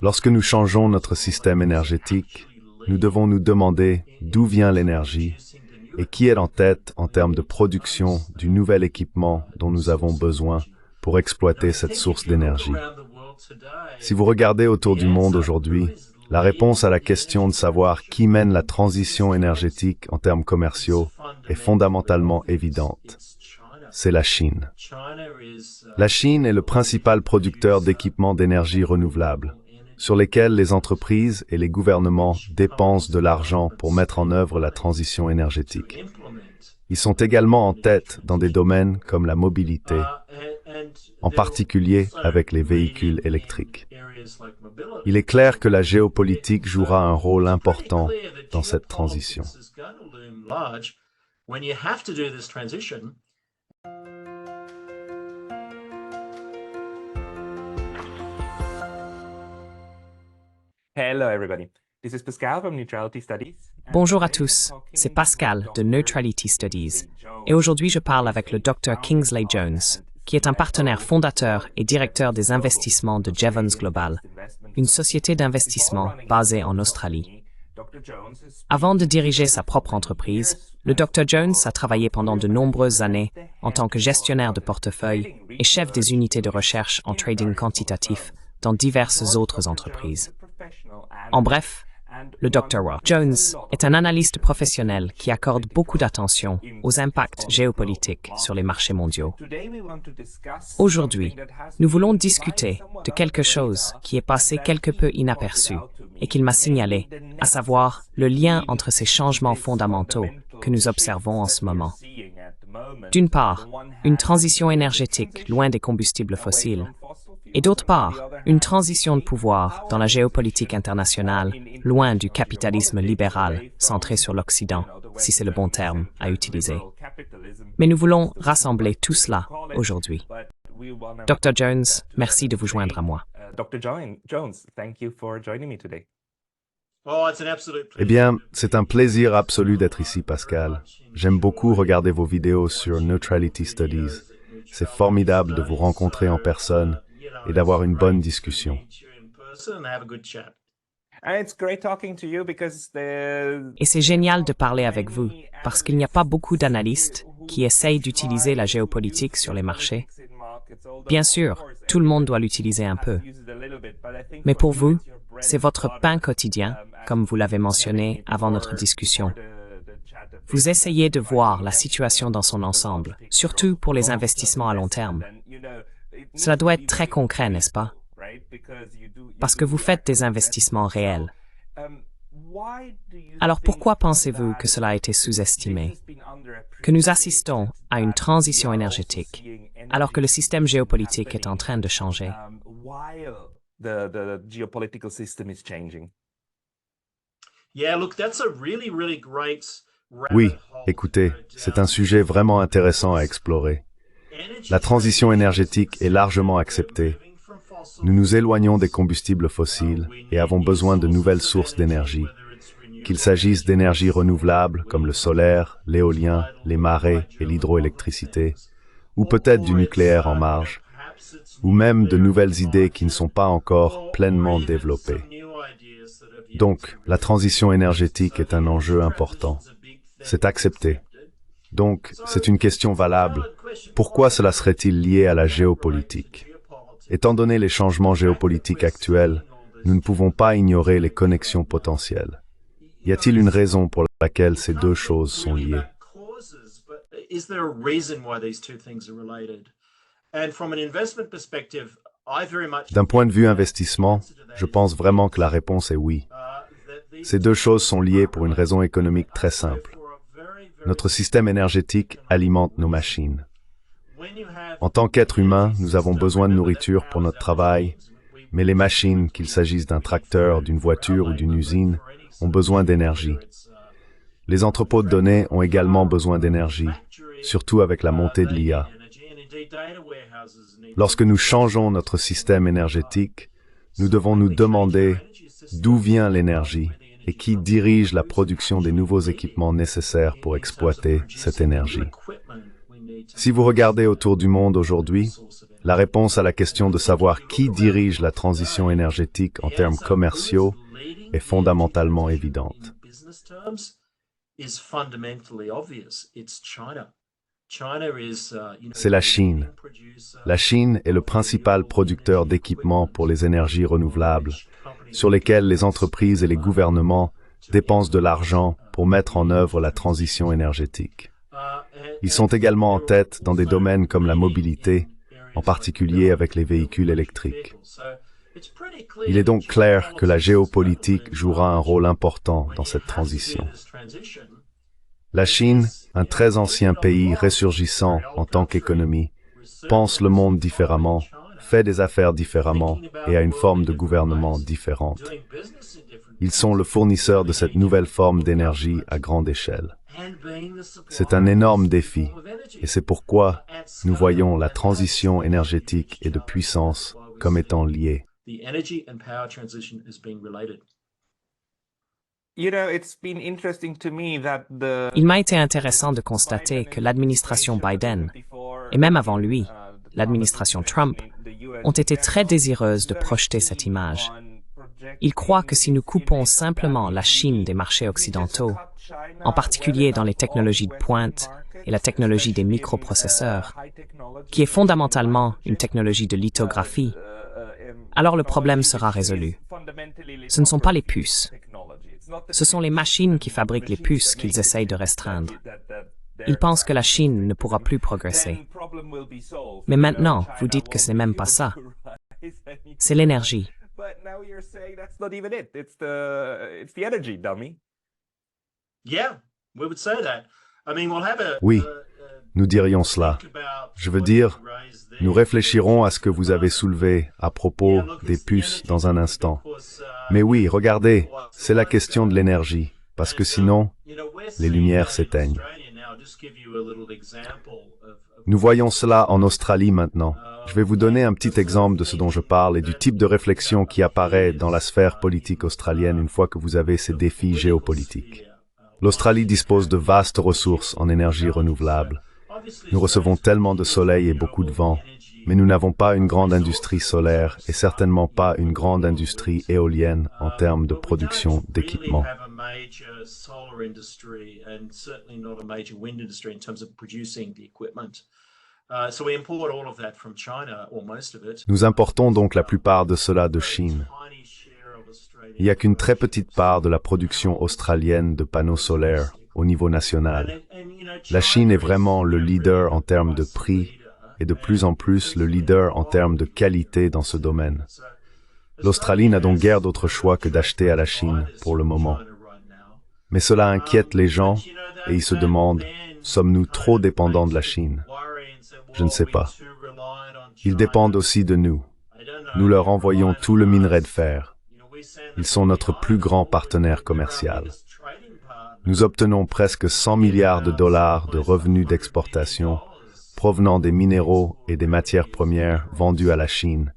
Lorsque nous changeons notre système énergétique, nous devons nous demander d'où vient l'énergie et qui est en tête en termes de production du nouvel équipement dont nous avons besoin pour exploiter cette source d'énergie. Si vous regardez autour du monde aujourd'hui, la réponse à la question de savoir qui mène la transition énergétique en termes commerciaux est fondamentalement évidente. C'est la Chine. La Chine est le principal producteur d'équipements d'énergie renouvelable, sur lesquels les entreprises et les gouvernements dépensent de l'argent pour mettre en œuvre la transition énergétique. Ils sont également en tête dans des domaines comme la mobilité, en particulier avec les véhicules électriques. Il est clair que la géopolitique jouera un rôle important dans cette transition. Hello everybody. This is Pascal from Neutrality Studies. Bonjour à tous, c'est Pascal de Neutrality Studies et aujourd'hui je parle avec le Dr Kingsley Jones, qui est un partenaire fondateur et directeur des investissements de Jevons Global, une société d'investissement basée en Australie. Avant de diriger sa propre entreprise, le Dr Jones a travaillé pendant de nombreuses années en tant que gestionnaire de portefeuille et chef des unités de recherche en trading quantitatif dans diverses autres entreprises. En bref, le Dr. Jones est un analyste professionnel qui accorde beaucoup d'attention aux impacts géopolitiques sur les marchés mondiaux. Aujourd'hui, nous voulons discuter de quelque chose qui est passé quelque peu inaperçu et qu'il m'a signalé, à savoir le lien entre ces changements fondamentaux que nous observons en ce moment. D'une part, une transition énergétique loin des combustibles fossiles, et d'autre part, une transition de pouvoir dans la géopolitique internationale, loin du capitalisme libéral centré sur l'Occident, si c'est le bon terme à utiliser. Mais nous voulons rassembler tout cela aujourd'hui. Dr. Jones, merci de vous joindre à moi. Dr. Jones, thank you for joining me today. Eh bien, c'est un plaisir absolu d'être ici, Pascal. J'aime beaucoup regarder vos vidéos sur Neutrality Studies. C'est formidable de vous rencontrer en personne et d'avoir une bonne discussion. Et c'est génial de parler avec vous, parce qu'il n'y a pas beaucoup d'analystes qui essayent d'utiliser la géopolitique sur les marchés. Bien sûr, tout le monde doit l'utiliser un peu. Mais pour vous, c'est votre pain quotidien, comme vous l'avez mentionné avant notre discussion. Vous essayez de voir la situation dans son ensemble, surtout pour les investissements à long terme. Cela doit être très concret, n'est-ce pas? Parce que vous faites des investissements réels. Alors pourquoi pensez-vous que cela a été sous-estimé? Que nous assistons à une transition énergétique, alors que le système géopolitique est en train de changer? Oui, écoutez, c'est un sujet vraiment intéressant à explorer. La transition énergétique est largement acceptée. Nous nous éloignons des combustibles fossiles et avons besoin de nouvelles sources d'énergie, qu'il s'agisse d'énergie renouvelable comme le solaire, l'éolien, les marées et l'hydroélectricité, ou peut-être du nucléaire en marge, ou même de nouvelles idées qui ne sont pas encore pleinement développées. Donc, la transition énergétique est un enjeu important. C'est accepté. Donc, c'est une question valable. Pourquoi cela serait-il lié à la géopolitique? Étant donné les changements géopolitiques actuels, nous ne pouvons pas ignorer les connexions potentielles. Y a-t-il une raison pour laquelle ces deux choses sont liées? D'un point de vue investissement, je pense vraiment que la réponse est oui. Ces deux choses sont liées pour une raison économique très simple. Notre système énergétique alimente nos machines. En tant qu'être humain, nous avons besoin de nourriture pour notre travail, mais les machines, qu'il s'agisse d'un tracteur, d'une voiture ou d'une usine, ont besoin d'énergie. Les entrepôts de données ont également besoin d'énergie, surtout avec la montée de l'IA. Lorsque nous changeons notre système énergétique, nous devons nous demander d'où vient l'énergie et qui dirige la production des nouveaux équipements nécessaires pour exploiter cette énergie. Si vous regardez autour du monde aujourd'hui, La réponse à la question de savoir qui dirige la transition énergétique en termes commerciaux est fondamentalement évidente. C'est la Chine. La Chine est le principal producteur d'équipements pour les énergies renouvelables, sur lesquels les entreprises et les gouvernements dépensent de l'argent pour mettre en œuvre la transition énergétique. Ils sont également en tête dans des domaines comme la mobilité, en particulier avec les véhicules électriques. Il est donc clair que la géopolitique jouera un rôle important dans cette transition. La Chine, un très ancien pays ressurgissant en tant qu'économie, pense le monde différemment, fait des affaires différemment et a une forme de gouvernement différente. Ils sont le fournisseur de cette nouvelle forme d'énergie à grande échelle. C'est un énorme défi, et c'est pourquoi nous voyons la transition énergétique et de puissance comme étant liées. Il m'a été intéressant de constater que l'administration Biden, et même avant lui, l'administration Trump, ont été très désireuses de projeter cette image. Ils croient que si nous coupons simplement la Chine des marchés occidentaux, en particulier dans les technologies de pointe et la technologie des microprocesseurs, qui est fondamentalement une technologie de lithographie, alors le problème sera résolu. Ce ne sont pas les puces. Ce sont les machines qui fabriquent les puces qu'ils essayent de restreindre. Ils pensent que la Chine ne pourra plus progresser. Mais maintenant, vous dites que ce n'est même pas ça. C'est l'énergie. Oui, nous dirions cela. Je veux dire, nous réfléchirons à ce que vous avez soulevé à propos des puces dans un instant. Mais oui, regardez, c'est la question de l'énergie, parce que sinon, les lumières s'éteignent. Nous voyons cela en Australie maintenant. Je vais vous donner un petit exemple de ce dont je parle et du type de réflexion qui apparaît dans la sphère politique australienne une fois que vous avez ces défis géopolitiques. L'Australie dispose de vastes ressources en énergie renouvelable. Nous recevons tellement de soleil et beaucoup de vent, mais nous n'avons pas une grande industrie solaire et certainement pas une grande industrie éolienne en termes de production d'équipements. Nous importons donc la plupart de cela de Chine. Il n'y a qu'une très petite part de la production australienne de panneaux solaires au niveau national. La Chine est vraiment le leader en termes de prix et de plus en plus le leader en termes de qualité dans ce domaine. L'Australie n'a donc guère d'autre choix que d'acheter à la Chine pour le moment. Mais cela inquiète les gens et ils se demandent, sommes-nous trop dépendants de la Chine? Je ne sais pas. Ils dépendent aussi de nous. Nous leur envoyons tout le minerai de fer. Ils sont notre plus grand partenaire commercial. Nous obtenons presque 100 milliards de dollars de revenus d'exportation provenant des minéraux et des matières premières vendues à la Chine,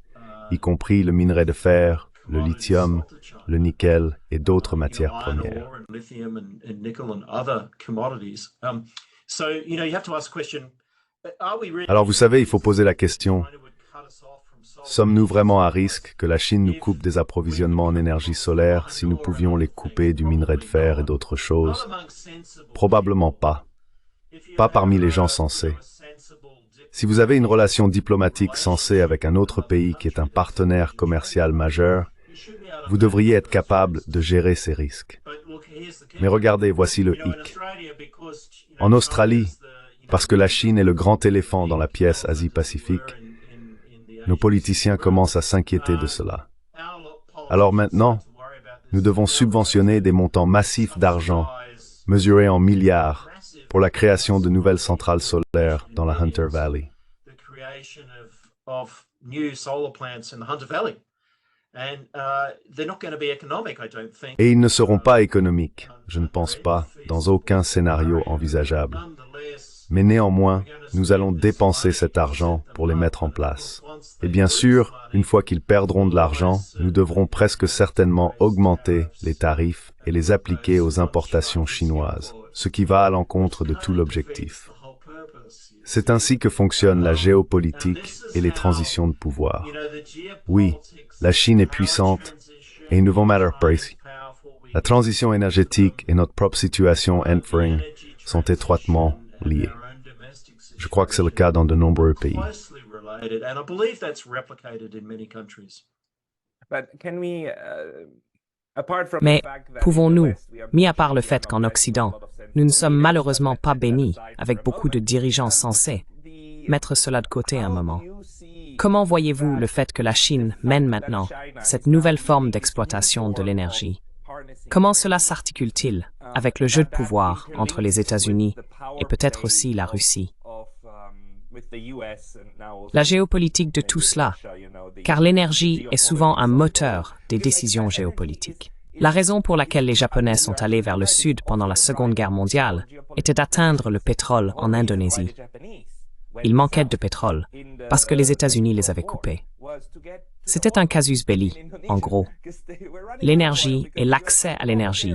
y compris le minerai de fer, le lithium, le nickel et d'autres matières premières. Alors vous savez, il faut poser la question, sommes-nous vraiment à risque que la Chine nous coupe des approvisionnements en énergie solaire si nous pouvions les couper du minerai de fer et d'autres choses? Probablement pas. Pas parmi les gens sensés. Si vous avez une relation diplomatique sensée avec un autre pays qui est un partenaire commercial majeur, vous devriez être capable de gérer ces risques. Mais regardez, voici le hic. En Australie, parce que la Chine est le grand éléphant dans la pièce Asie-Pacifique, nos politiciens commencent à s'inquiéter de cela. Alors maintenant, nous devons subventionner des montants massifs d'argent, mesurés en milliards, pour la création de nouvelles centrales solaires dans la Hunter Valley. Et ils ne seront pas économiques, je ne pense pas, dans aucun scénario envisageable. Mais néanmoins, nous allons dépenser cet argent pour les mettre en place. Et bien sûr, une fois qu'ils perdront de l'argent, nous devrons presque certainement augmenter les tarifs et les appliquer aux importations chinoises, ce qui va à l'encontre de tout l'objectif. C'est ainsi que fonctionne la géopolitique et les transitions de pouvoir. Oui, la Chine est puissante et nous devons matter précis. La transition énergétique et notre propre situation entering sont étroitement liées. Je crois que c'est le cas dans de nombreux pays. Mais pouvons-nous, mis à part le fait qu'en Occident, nous ne sommes malheureusement pas bénis avec beaucoup de dirigeants sensés, mettre cela de côté un moment? Comment voyez-vous le fait que la Chine mène maintenant cette nouvelle forme d'exploitation de l'énergie? Comment cela s'articule-t-il avec le jeu de pouvoir entre les États-Unis et peut-être aussi la Russie? La géopolitique de tout cela, car l'énergie est souvent un moteur des décisions géopolitiques. La raison pour laquelle les Japonais sont allés vers le sud pendant la Seconde Guerre mondiale était d'atteindre le pétrole en Indonésie. Ils manquaient de pétrole parce que les États-Unis les avaient coupés. C'était un casus belli, en gros. L'énergie et l'accès à l'énergie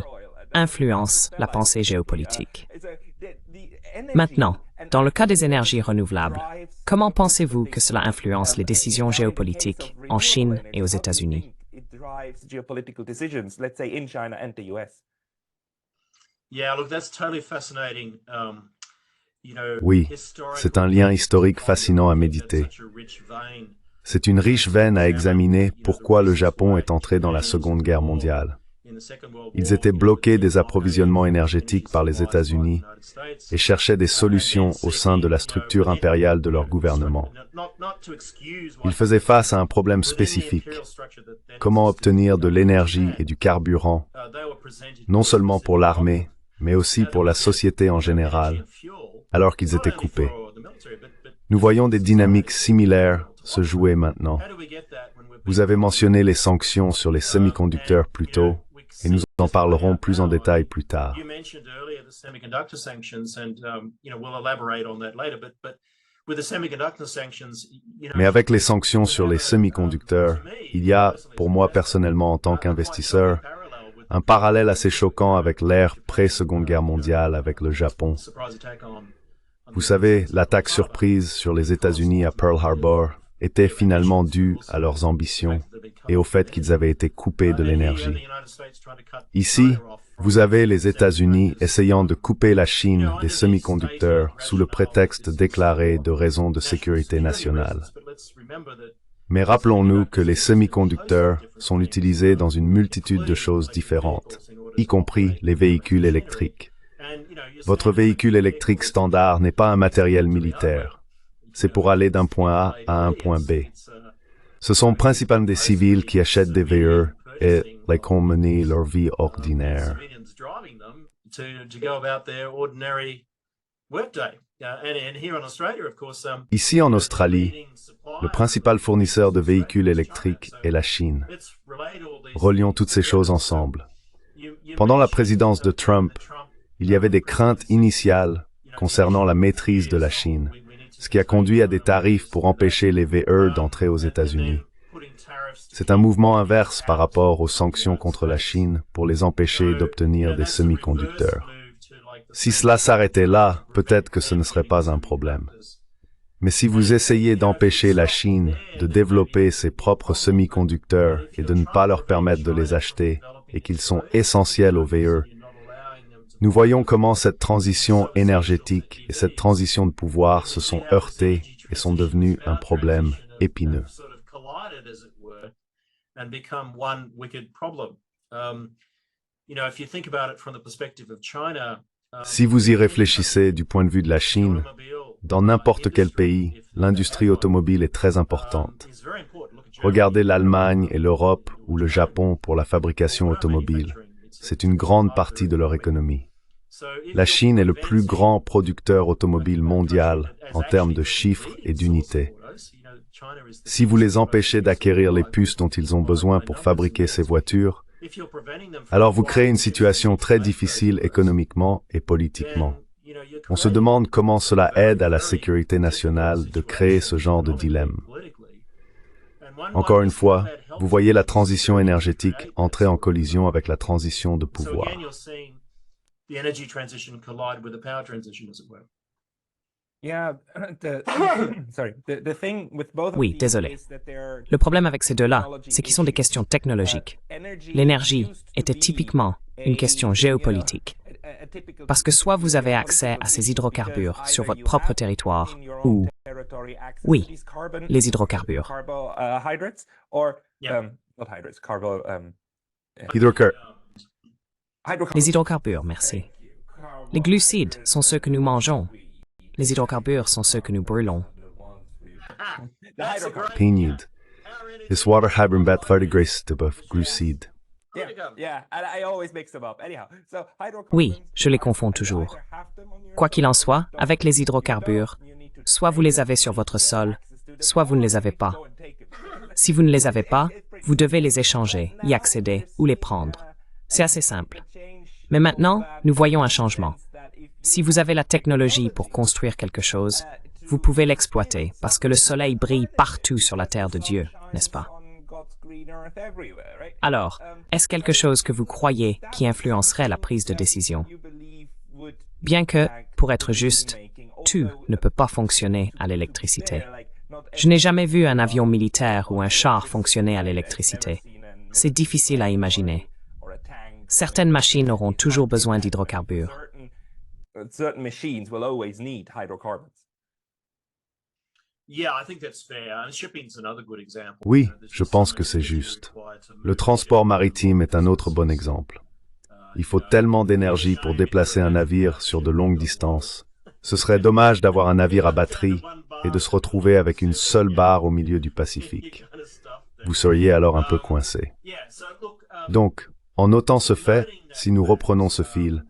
influencent la pensée géopolitique. Maintenant, dans le cas des énergies renouvelables, comment pensez-vous que cela influence les décisions géopolitiques en Chine et aux États-Unis? Oui, c'est un lien historique fascinant à méditer. C'est une riche veine à examiner pourquoi le Japon est entré dans la Seconde Guerre mondiale. Ils étaient bloqués des approvisionnements énergétiques par les États-Unis et cherchaient des solutions au sein de la structure impériale de leur gouvernement. Ils faisaient face à un problème spécifique. Comment obtenir de l'énergie et du carburant, non seulement pour l'armée, mais aussi pour la société en général, alors qu'ils étaient coupés. Nous voyons des dynamiques similaires se jouer maintenant. Vous avez mentionné les sanctions sur les semi-conducteurs plus tôt, et nous en parlerons plus en détail plus tard. Mais avec les sanctions sur les semi-conducteurs, il y a, pour moi personnellement en tant qu'investisseur, un parallèle assez choquant avec l'ère pré-Seconde Guerre mondiale avec le Japon. Vous savez, l'attaque surprise sur les États-Unis à Pearl Harbor était finalement due à leurs ambitions et au fait qu'ils avaient été coupés de l'énergie. Ici, vous avez les États-Unis essayant de couper la Chine des semi-conducteurs sous le prétexte déclaré de raisons de sécurité nationale. Mais rappelons-nous que les semi-conducteurs sont utilisés dans une multitude de choses différentes, y compris les véhicules électriques. Votre véhicule électrique standard n'est pas un matériel militaire. C'est pour aller d'un point A à un point B. Ce sont principalement des civils qui achètent des VE et les font mener leur vie ordinaire. Ici en Australie, le principal fournisseur de véhicules électriques est la Chine. Relions toutes ces choses ensemble. Pendant la présidence de Trump, il y avait des craintes initiales concernant la maîtrise de la Chine, ce qui a conduit à des tarifs pour empêcher les VE d'entrer aux États-Unis. C'est un mouvement inverse par rapport aux sanctions contre la Chine pour les empêcher d'obtenir des semi-conducteurs. Si cela s'arrêtait là, peut-être que ce ne serait pas un problème. Mais si vous essayez d'empêcher la Chine de développer ses propres semi-conducteurs et de ne pas leur permettre de les acheter, et qu'ils sont essentiels aux VE, nous voyons comment cette transition énergétique et cette transition de pouvoir se sont heurtées et sont devenues un problème épineux. Si vous y réfléchissez du point de vue de la Chine, dans n'importe quel pays, l'industrie automobile est très importante. Regardez l'Allemagne et l'Europe ou le Japon pour la fabrication automobile. C'est une grande partie de leur économie. La Chine est le plus grand producteur automobile mondial en termes de chiffres et d'unités. Si vous les empêchez d'acquérir les puces dont ils ont besoin pour fabriquer ces voitures, alors vous créez une situation très difficile économiquement et politiquement. On se demande comment cela aide à la sécurité nationale de créer ce genre de dilemme. Encore une fois, vous voyez la transition énergétique entrer en collision avec la transition de pouvoir. Oui, désolé. Le problème avec ces deux-là, c'est qu'ils sont des questions technologiques. L'énergie était typiquement une question géopolitique. Parce que soit vous avez accès à ces hydrocarbures sur votre propre territoire, ou, oui, les hydrocarbures. Hydrocar- Les hydrocarbures, merci. Les glucides sont ceux que nous mangeons. Les hydrocarbures sont ceux que nous brûlons. Pénide. Is water hybrid vertigraced of glucide. Oui, je les confonds toujours. Quoi qu'il en soit, avec les hydrocarbures, soit vous les avez sur votre sol, soit vous ne les avez pas. Si vous ne les avez pas, vous devez les échanger, y accéder ou les prendre. C'est assez simple. Mais maintenant, nous voyons un changement. Si vous avez la technologie pour construire quelque chose, vous pouvez l'exploiter parce que le soleil brille partout sur la terre de Dieu, n'est-ce pas? Alors, est-ce quelque chose que vous croyez qui influencerait la prise de décision? Bien que, pour être juste, tout ne peut pas fonctionner à l'électricité. Je n'ai jamais vu un avion militaire ou un char fonctionner à l'électricité. C'est difficile à imaginer. Certaines machines auront toujours besoin d'hydrocarbures. Oui, je pense que c'est juste. Le transport maritime est un autre bon exemple. Il faut tellement d'énergie pour déplacer un navire sur de longues distances. Ce serait dommage d'avoir un navire à batterie et de se retrouver avec une seule barre au milieu du Pacifique. Vous seriez alors un peu coincé. Donc, en notant ce fait, si nous reprenons ce fil,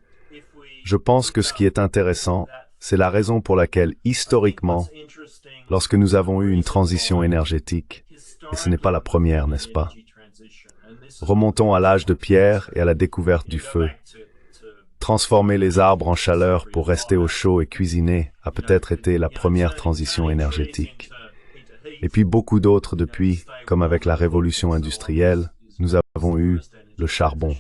je pense que ce qui est intéressant, c'est la raison pour laquelle, historiquement, lorsque nous avons eu une transition énergétique, et ce n'est pas la première, n'est-ce pas? Remontons à l'âge de pierre et à la découverte du feu. Transformer les arbres en chaleur pour rester au chaud et cuisiner a peut-être été la première transition énergétique. Et puis beaucoup d'autres depuis, comme avec la révolution industrielle, nous avons eu le charbon.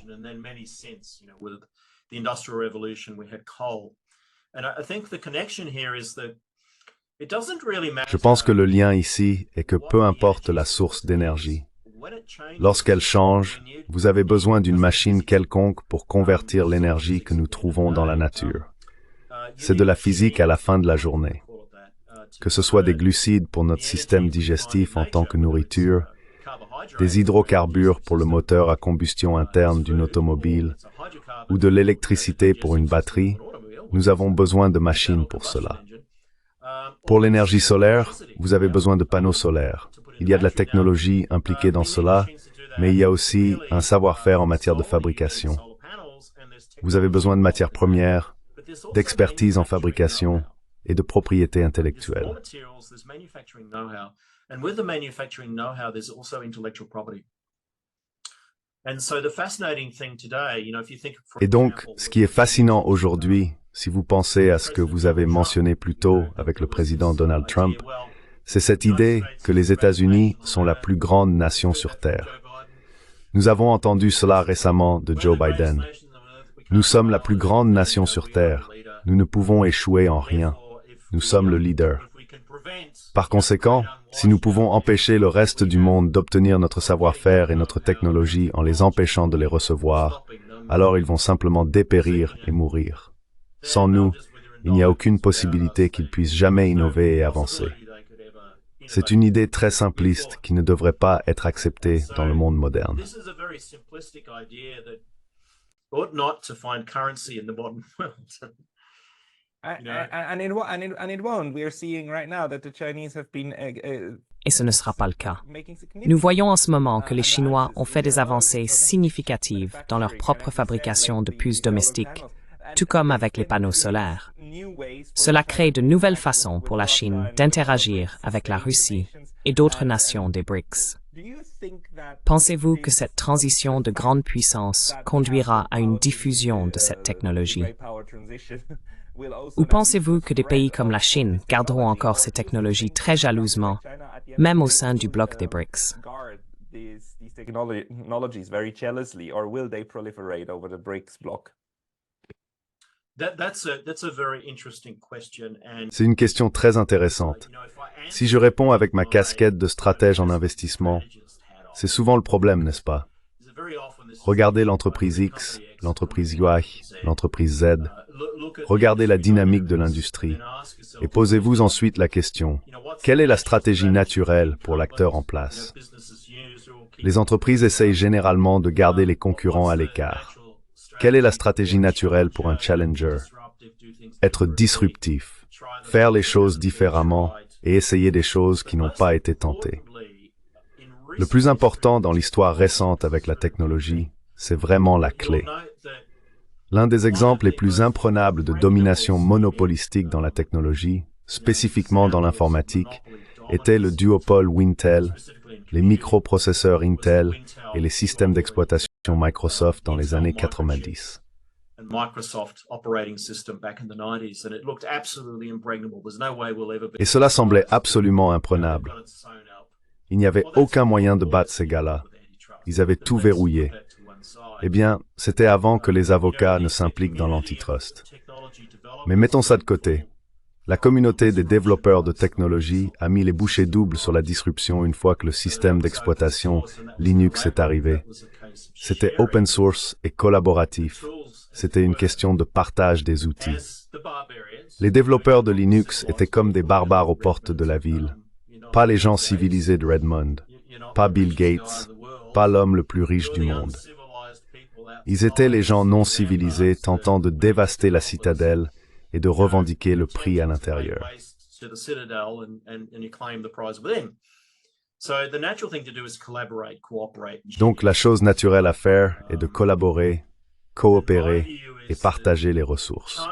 Je pense que le lien ici est que peu importe la source d'énergie, lorsqu'elle change, vous avez besoin d'une machine quelconque pour convertir l'énergie que nous trouvons dans la nature. C'est de la physique à la fin de la journée. Que ce soit des glucides pour notre système digestif en tant que nourriture, des hydrocarbures pour le moteur à combustion interne d'une automobile, ou de l'électricité pour une batterie, nous avons besoin de machines pour cela. Pour l'énergie solaire, vous avez besoin de panneaux solaires. Il y a de la technologie impliquée dans cela, mais il y a aussi un savoir-faire en matière de fabrication. Vous avez besoin de matières premières, d'expertise en fabrication et de propriété intellectuelle. Et donc, ce qui est fascinant aujourd'hui, si vous pensez à ce que vous avez mentionné plus tôt avec le président Donald Trump, c'est cette idée que les États-Unis sont la plus grande nation sur Terre. Nous avons entendu cela récemment de Joe Biden. Nous sommes la plus grande nation sur Terre. Nous ne pouvons échouer en rien. Nous sommes le leader. Par conséquent, si nous pouvons empêcher le reste du monde d'obtenir notre savoir-faire et notre technologie en les empêchant de les recevoir, alors ils vont simplement dépérir et mourir. Sans nous, il n'y a aucune possibilité qu'ils puissent jamais innover et avancer. C'est une idée très simpliste qui ne devrait pas être acceptée dans le monde moderne. Et ce ne sera pas le cas. Nous voyons en ce moment que les Chinois ont fait des avancées significatives dans leur propre fabrication de puces domestiques, tout comme avec les panneaux solaires. Cela crée de nouvelles façons pour la Chine d'interagir avec la Russie et d'autres nations des BRICS. Pensez-vous que cette transition de grande puissance conduira à une diffusion de cette technologie? Ou pensez-vous que des pays comme la Chine garderont encore ces technologies très jalousement, même au sein du bloc des BRICS? C'est une question très intéressante. Si je réponds avec ma casquette de stratège en investissement, c'est souvent le problème, n'est-ce pas? Regardez l'entreprise X, l'entreprise Y, l'entreprise Z. Regardez la dynamique de l'industrie et posez-vous ensuite la question, quelle est la stratégie naturelle pour l'acteur en place? Les entreprises essayent généralement de garder les concurrents à l'écart. Quelle est la stratégie naturelle pour un challenger? Être disruptif, faire les choses différemment et essayer des choses qui n'ont pas été tentées. Le plus important dans l'histoire récente avec la technologie, c'est vraiment la clé. L'un des exemples les plus imprenables de domination monopolistique dans la technologie, spécifiquement dans l'informatique, était le duopole Wintel, les microprocesseurs Intel et les systèmes d'exploitation Microsoft dans les années 90. Et cela semblait absolument imprenable. Il n'y avait aucun moyen de battre ces gars-là. Ils avaient tout verrouillé. Eh bien, c'était avant que les avocats ne s'impliquent dans l'antitrust. Mais mettons ça de côté. La communauté des développeurs de technologie a mis les bouchées doubles sur la disruption une fois que le système d'exploitation Linux est arrivé. C'était open source et collaboratif. C'était une question de partage des outils. Les développeurs de Linux étaient comme des barbares aux portes de la ville. Pas les gens civilisés de Redmond, pas Bill Gates, pas l'homme le plus riche du monde. Ils étaient les gens non civilisés tentant de dévaster la citadelle et de revendiquer le prix à l'intérieur. Donc la chose naturelle à faire est de collaborer, coopérer et partager les ressources.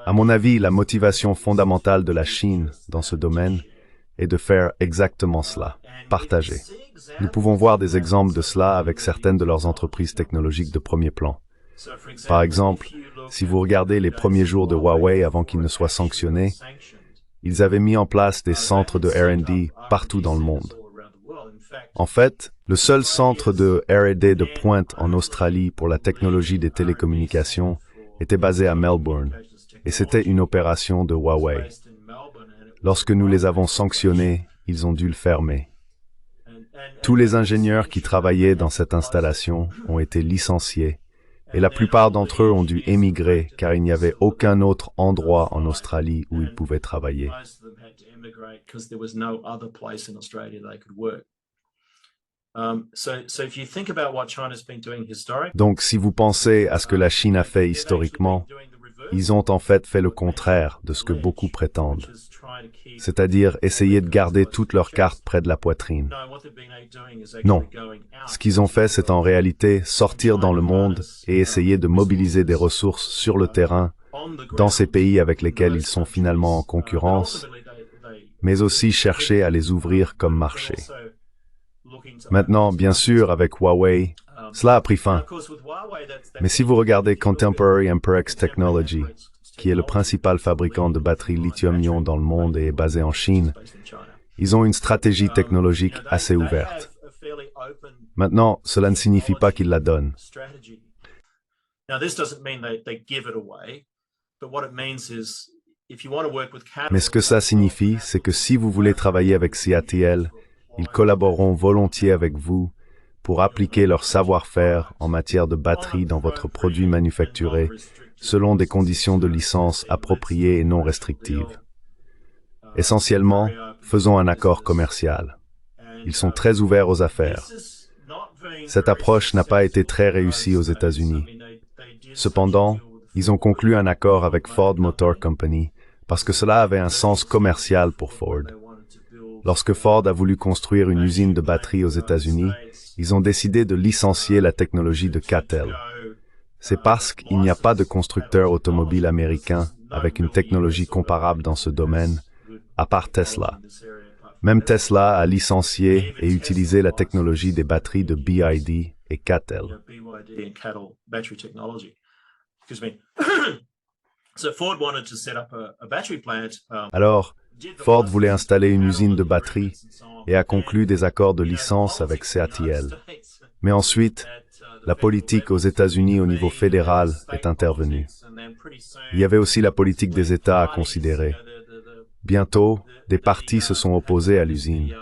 À mon avis, la motivation fondamentale de la Chine dans ce domaine est de faire exactement cela, partager. Nous pouvons voir des exemples de cela avec certaines de leurs entreprises technologiques de premier plan. Par exemple, si vous regardez les premiers jours de Huawei avant qu'ils ne soient sanctionnés, ils avaient mis en place des centres de R&D partout dans le monde. En fait, le seul centre de R&D de pointe en Australie pour la technologie des télécommunications était basé à Melbourne, et c'était une opération de Huawei. Lorsque nous les avons sanctionnés, ils ont dû le fermer. Tous les ingénieurs qui travaillaient dans cette installation ont été licenciés, et la plupart d'entre eux ont dû émigrer car il n'y avait aucun autre endroit en Australie où ils pouvaient travailler. Donc, si vous pensez à ce que la Chine a fait historiquement, ils ont en fait le contraire de ce que beaucoup prétendent, c'est-à-dire essayer de garder toutes leurs cartes près de la poitrine. Non, ce qu'ils ont fait, c'est en réalité sortir dans le monde et essayer de mobiliser des ressources sur le terrain, dans ces pays avec lesquels ils sont finalement en concurrence, mais aussi chercher à les ouvrir comme marché. Maintenant, bien sûr, avec Huawei, cela a pris fin. Mais si vous regardez Contemporary Amperex Technology, qui est le principal fabricant de batteries lithium-ion dans le monde et est basé en Chine, ils ont une stratégie technologique assez ouverte. Maintenant, cela ne signifie pas qu'ils la donnent. Mais ce que ça signifie, c'est que si vous voulez travailler avec CATL, ils collaboreront volontiers avec vous pour appliquer leur savoir-faire en matière de batterie dans votre produit manufacturé, selon des conditions de licence appropriées et non restrictives. Essentiellement, faisons un accord commercial. Ils sont très ouverts aux affaires. Cette approche n'a pas été très réussie aux États-Unis. Cependant, ils ont conclu un accord avec Ford Motor Company parce que cela avait un sens commercial pour Ford. Lorsque Ford a voulu construire une usine de batterie aux États-Unis, ils ont décidé de licencier la technologie de CATL. C'est parce qu'il n'y a pas de constructeur automobile américain avec une technologie comparable dans ce domaine, à part Tesla. Même Tesla a licencié et utilisé la technologie des batteries de BYD et CATL. Alors, Ford voulait installer une usine de batteries et a conclu des accords de licence avec CATL. Mais ensuite, la politique aux États-Unis au niveau fédéral est intervenue. Il y avait aussi la politique des États à considérer. Bientôt, des partis se sont opposés à l'usine.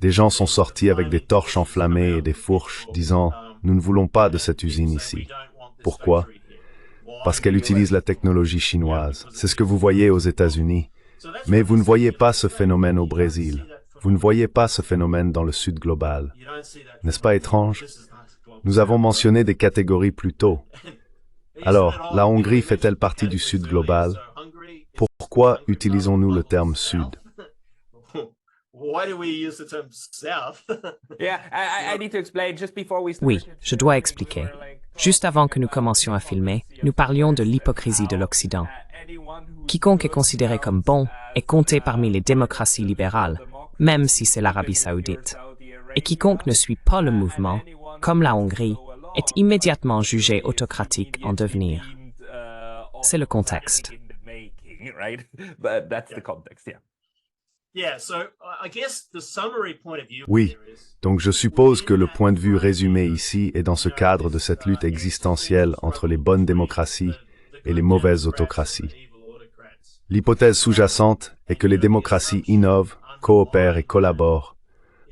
Des gens sont sortis avec des torches enflammées et des fourches, disant « Nous ne voulons pas de cette usine ici ». Pourquoi? Parce qu'elle utilise la technologie chinoise. C'est ce que vous voyez aux États-Unis. Mais vous ne voyez pas ce phénomène au Brésil. Vous ne voyez pas ce phénomène dans le Sud global. N'est-ce pas étrange? Nous avons mentionné des catégories plus tôt. Alors, la Hongrie fait-elle partie du Sud global? Pourquoi utilisons-nous le terme Sud? Oui, je dois expliquer. Juste avant que nous commencions à filmer, nous parlions de l'hypocrisie de l'Occident. Quiconque est considéré comme bon est compté parmi les démocraties libérales, même si c'est l'Arabie saoudite. Et quiconque ne suit pas le mouvement, comme la Hongrie, est immédiatement jugé autocratique en devenir. C'est le contexte. Oui, donc je suppose que le point de vue résumé ici est dans ce cadre de cette lutte existentielle entre les bonnes démocraties et les mauvaises autocraties. L'hypothèse sous-jacente est que les démocraties innovent, coopèrent et collaborent,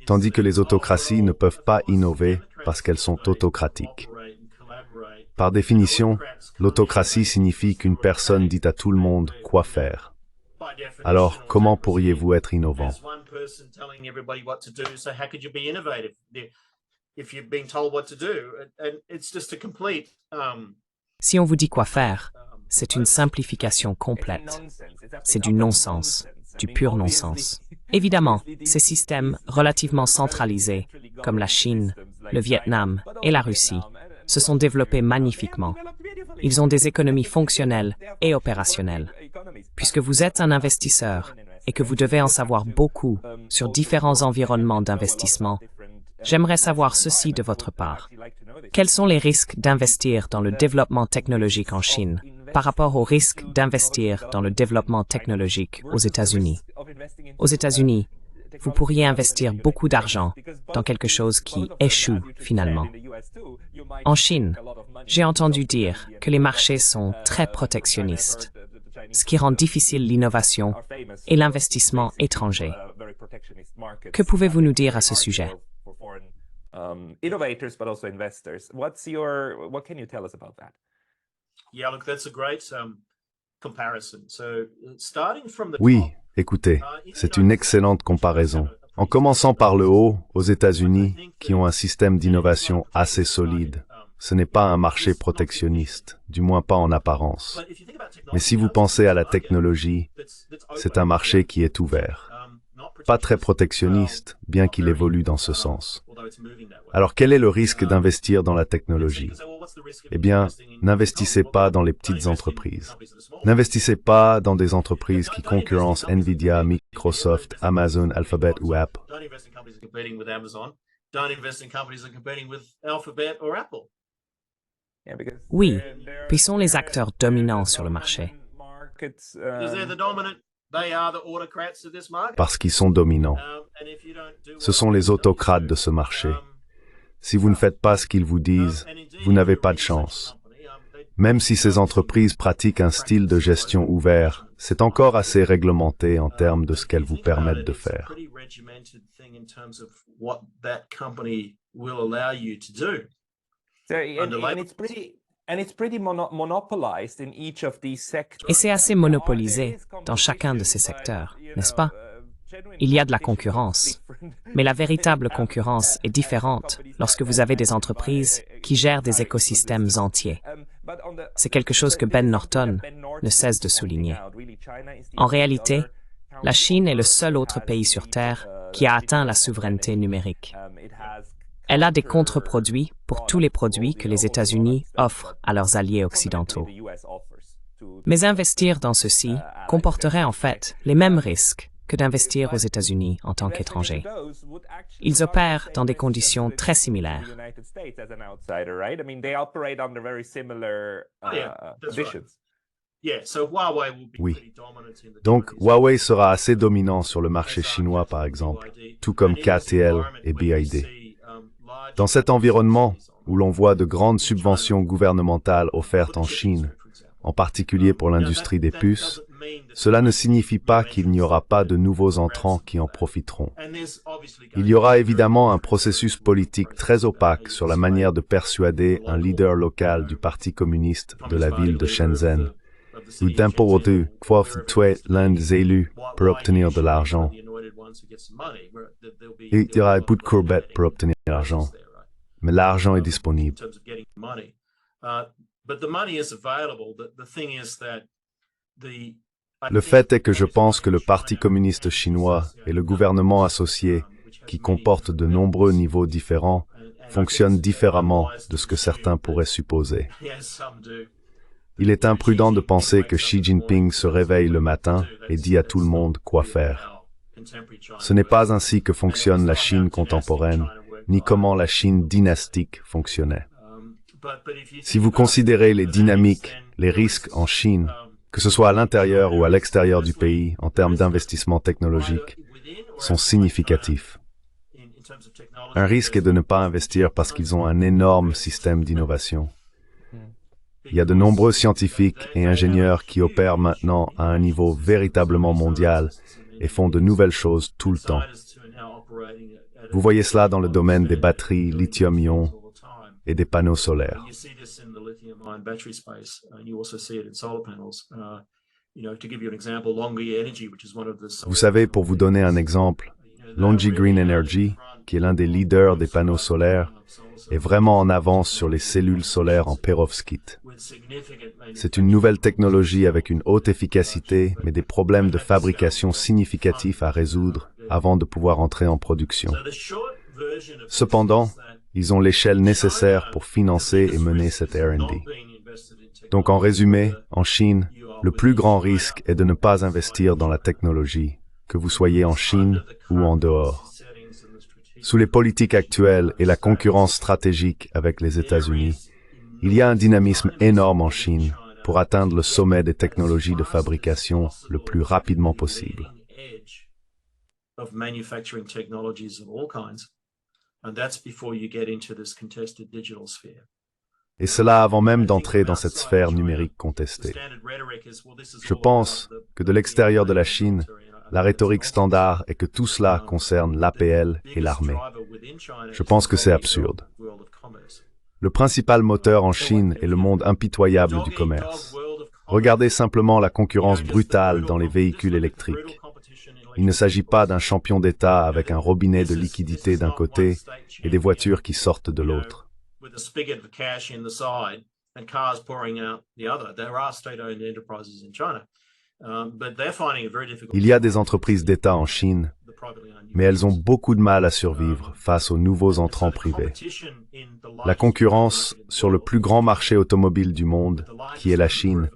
tandis que les autocraties ne peuvent pas innover parce qu'elles sont autocratiques. Par définition, l'autocratie signifie qu'une personne dit à tout le monde quoi faire. Alors, comment pourriez-vous être innovant? Si on vous dit quoi faire, c'est une simplification complète. C'est du non-sens, du pur non-sens. Évidemment, ces systèmes relativement centralisés, comme la Chine, le Vietnam et la Russie, se sont développés magnifiquement. Ils ont des économies fonctionnelles et opérationnelles. Puisque vous êtes un investisseur et que vous devez en savoir beaucoup sur différents environnements d'investissement, j'aimerais savoir ceci de votre part. Quels sont les risques d'investir dans le développement technologique en Chine par rapport aux risques d'investir dans le développement technologique aux États-Unis? Aux États-Unis, vous pourriez investir beaucoup d'argent dans quelque chose qui échoue finalement. En Chine, j'ai entendu dire que les marchés sont très protectionnistes, ce qui rend difficile l'innovation et l'investissement étranger. Que pouvez-vous nous dire à ce sujet? Oui, écoutez, c'est une excellente comparaison. En commençant par le haut, aux États-Unis, qui ont un système d'innovation assez solide, ce n'est pas un marché protectionniste, du moins pas en apparence. Mais si vous pensez à la technologie, c'est un marché qui est ouvert. Pas très protectionniste, bien qu'il évolue dans ce sens. Alors quel est le risque d'investir dans la technologie? Eh bien, n'investissez pas dans les petites entreprises. N'investissez pas dans des entreprises qui concurrencent Nvidia, Microsoft, Amazon, Alphabet ou Apple. Oui, puis sont les acteurs dominants sur le marché. Parce qu'ils sont dominants. Ce sont les autocrates de ce marché. Si vous ne faites pas ce qu'ils vous disent, vous n'avez pas de chance. Même si ces entreprises pratiquent un style de gestion ouvert, c'est encore assez réglementé en termes de ce qu'elles vous permettent de faire. Et c'est assez monopolisé dans chacun de ces secteurs, n'est-ce pas? Il y a de la concurrence, mais la véritable concurrence est différente lorsque vous avez des entreprises qui gèrent des écosystèmes entiers. C'est quelque chose que Ben Norton ne cesse de souligner. En réalité, la Chine est le seul autre pays sur Terre qui a atteint la souveraineté numérique. Elle a des contre-produits pour tous les produits que les États-Unis offrent à leurs alliés occidentaux. Mais investir dans ceux-ci comporterait en fait les mêmes risques que d'investir aux États-Unis en tant qu'étranger. Ils opèrent dans des conditions très similaires. Oui. Donc, Huawei sera assez dominant sur le marché chinois, par exemple, tout comme KTL et BYD. Dans cet environnement, où l'on voit de grandes subventions gouvernementales offertes en Chine, en particulier pour l'industrie des puces, cela ne signifie pas qu'il n'y aura pas de nouveaux entrants qui en profiteront. Il y aura évidemment un processus politique très opaque sur la manière de persuader un leader local du Parti communiste de la ville de Shenzhen, ou d'imposer l'un des élus pour obtenir de l'argent. Il y aura beaucoup de courbettes pour obtenir l'argent, mais l'argent est disponible. Le fait est que je pense que le Parti communiste chinois et le gouvernement associé, qui comportent de nombreux niveaux différents, fonctionnent différemment de ce que certains pourraient supposer. Il est imprudent de penser que Xi Jinping se réveille le matin et dit à tout le monde quoi faire. Ce n'est pas ainsi que fonctionne la Chine contemporaine, ni comment la Chine dynastique fonctionnait. Si vous considérez les dynamiques, les risques en Chine, que ce soit à l'intérieur ou à l'extérieur du pays en termes d'investissement technologique, sont significatifs. Un risque est de ne pas investir parce qu'ils ont un énorme système d'innovation. Il y a de nombreux scientifiques et ingénieurs qui opèrent maintenant à un niveau véritablement mondial et font de nouvelles choses tout le temps. Vous voyez cela dans le domaine des batteries lithium-ion et des panneaux solaires. Vous savez, pour vous donner un exemple, LONGi Green Energy, qui est l'un des leaders des panneaux solaires, est vraiment en avance sur les cellules solaires en perovskite. C'est une nouvelle technologie avec une haute efficacité, mais des problèmes de fabrication significatifs à résoudre avant de pouvoir entrer en production. Cependant, ils ont l'échelle nécessaire pour financer et mener cette R&D. Donc en résumé, en Chine, le plus grand risque est de ne pas investir dans la technologie, que vous soyez en Chine ou en dehors. Sous les politiques actuelles et la concurrence stratégique avec les États-Unis, il y a un dynamisme énorme en Chine pour atteindre le sommet des technologies de fabrication le plus rapidement possible. Et cela avant même d'entrer dans cette sphère numérique contestée. Je pense que de l'extérieur de la Chine, la rhétorique standard est que tout cela concerne l'APL et l'armée. Je pense que c'est absurde. Le principal moteur en Chine est le monde impitoyable du commerce. Regardez simplement la concurrence brutale dans les véhicules électriques. Il ne s'agit pas d'un champion d'État avec un robinet de liquidité d'un côté et des voitures qui sortent de l'autre. Il y a des entreprises d'État en Chine, mais elles ont beaucoup de mal à survivre face aux nouveaux entrants privés. La concurrence sur le plus grand marché automobile du monde, qui est la Chine,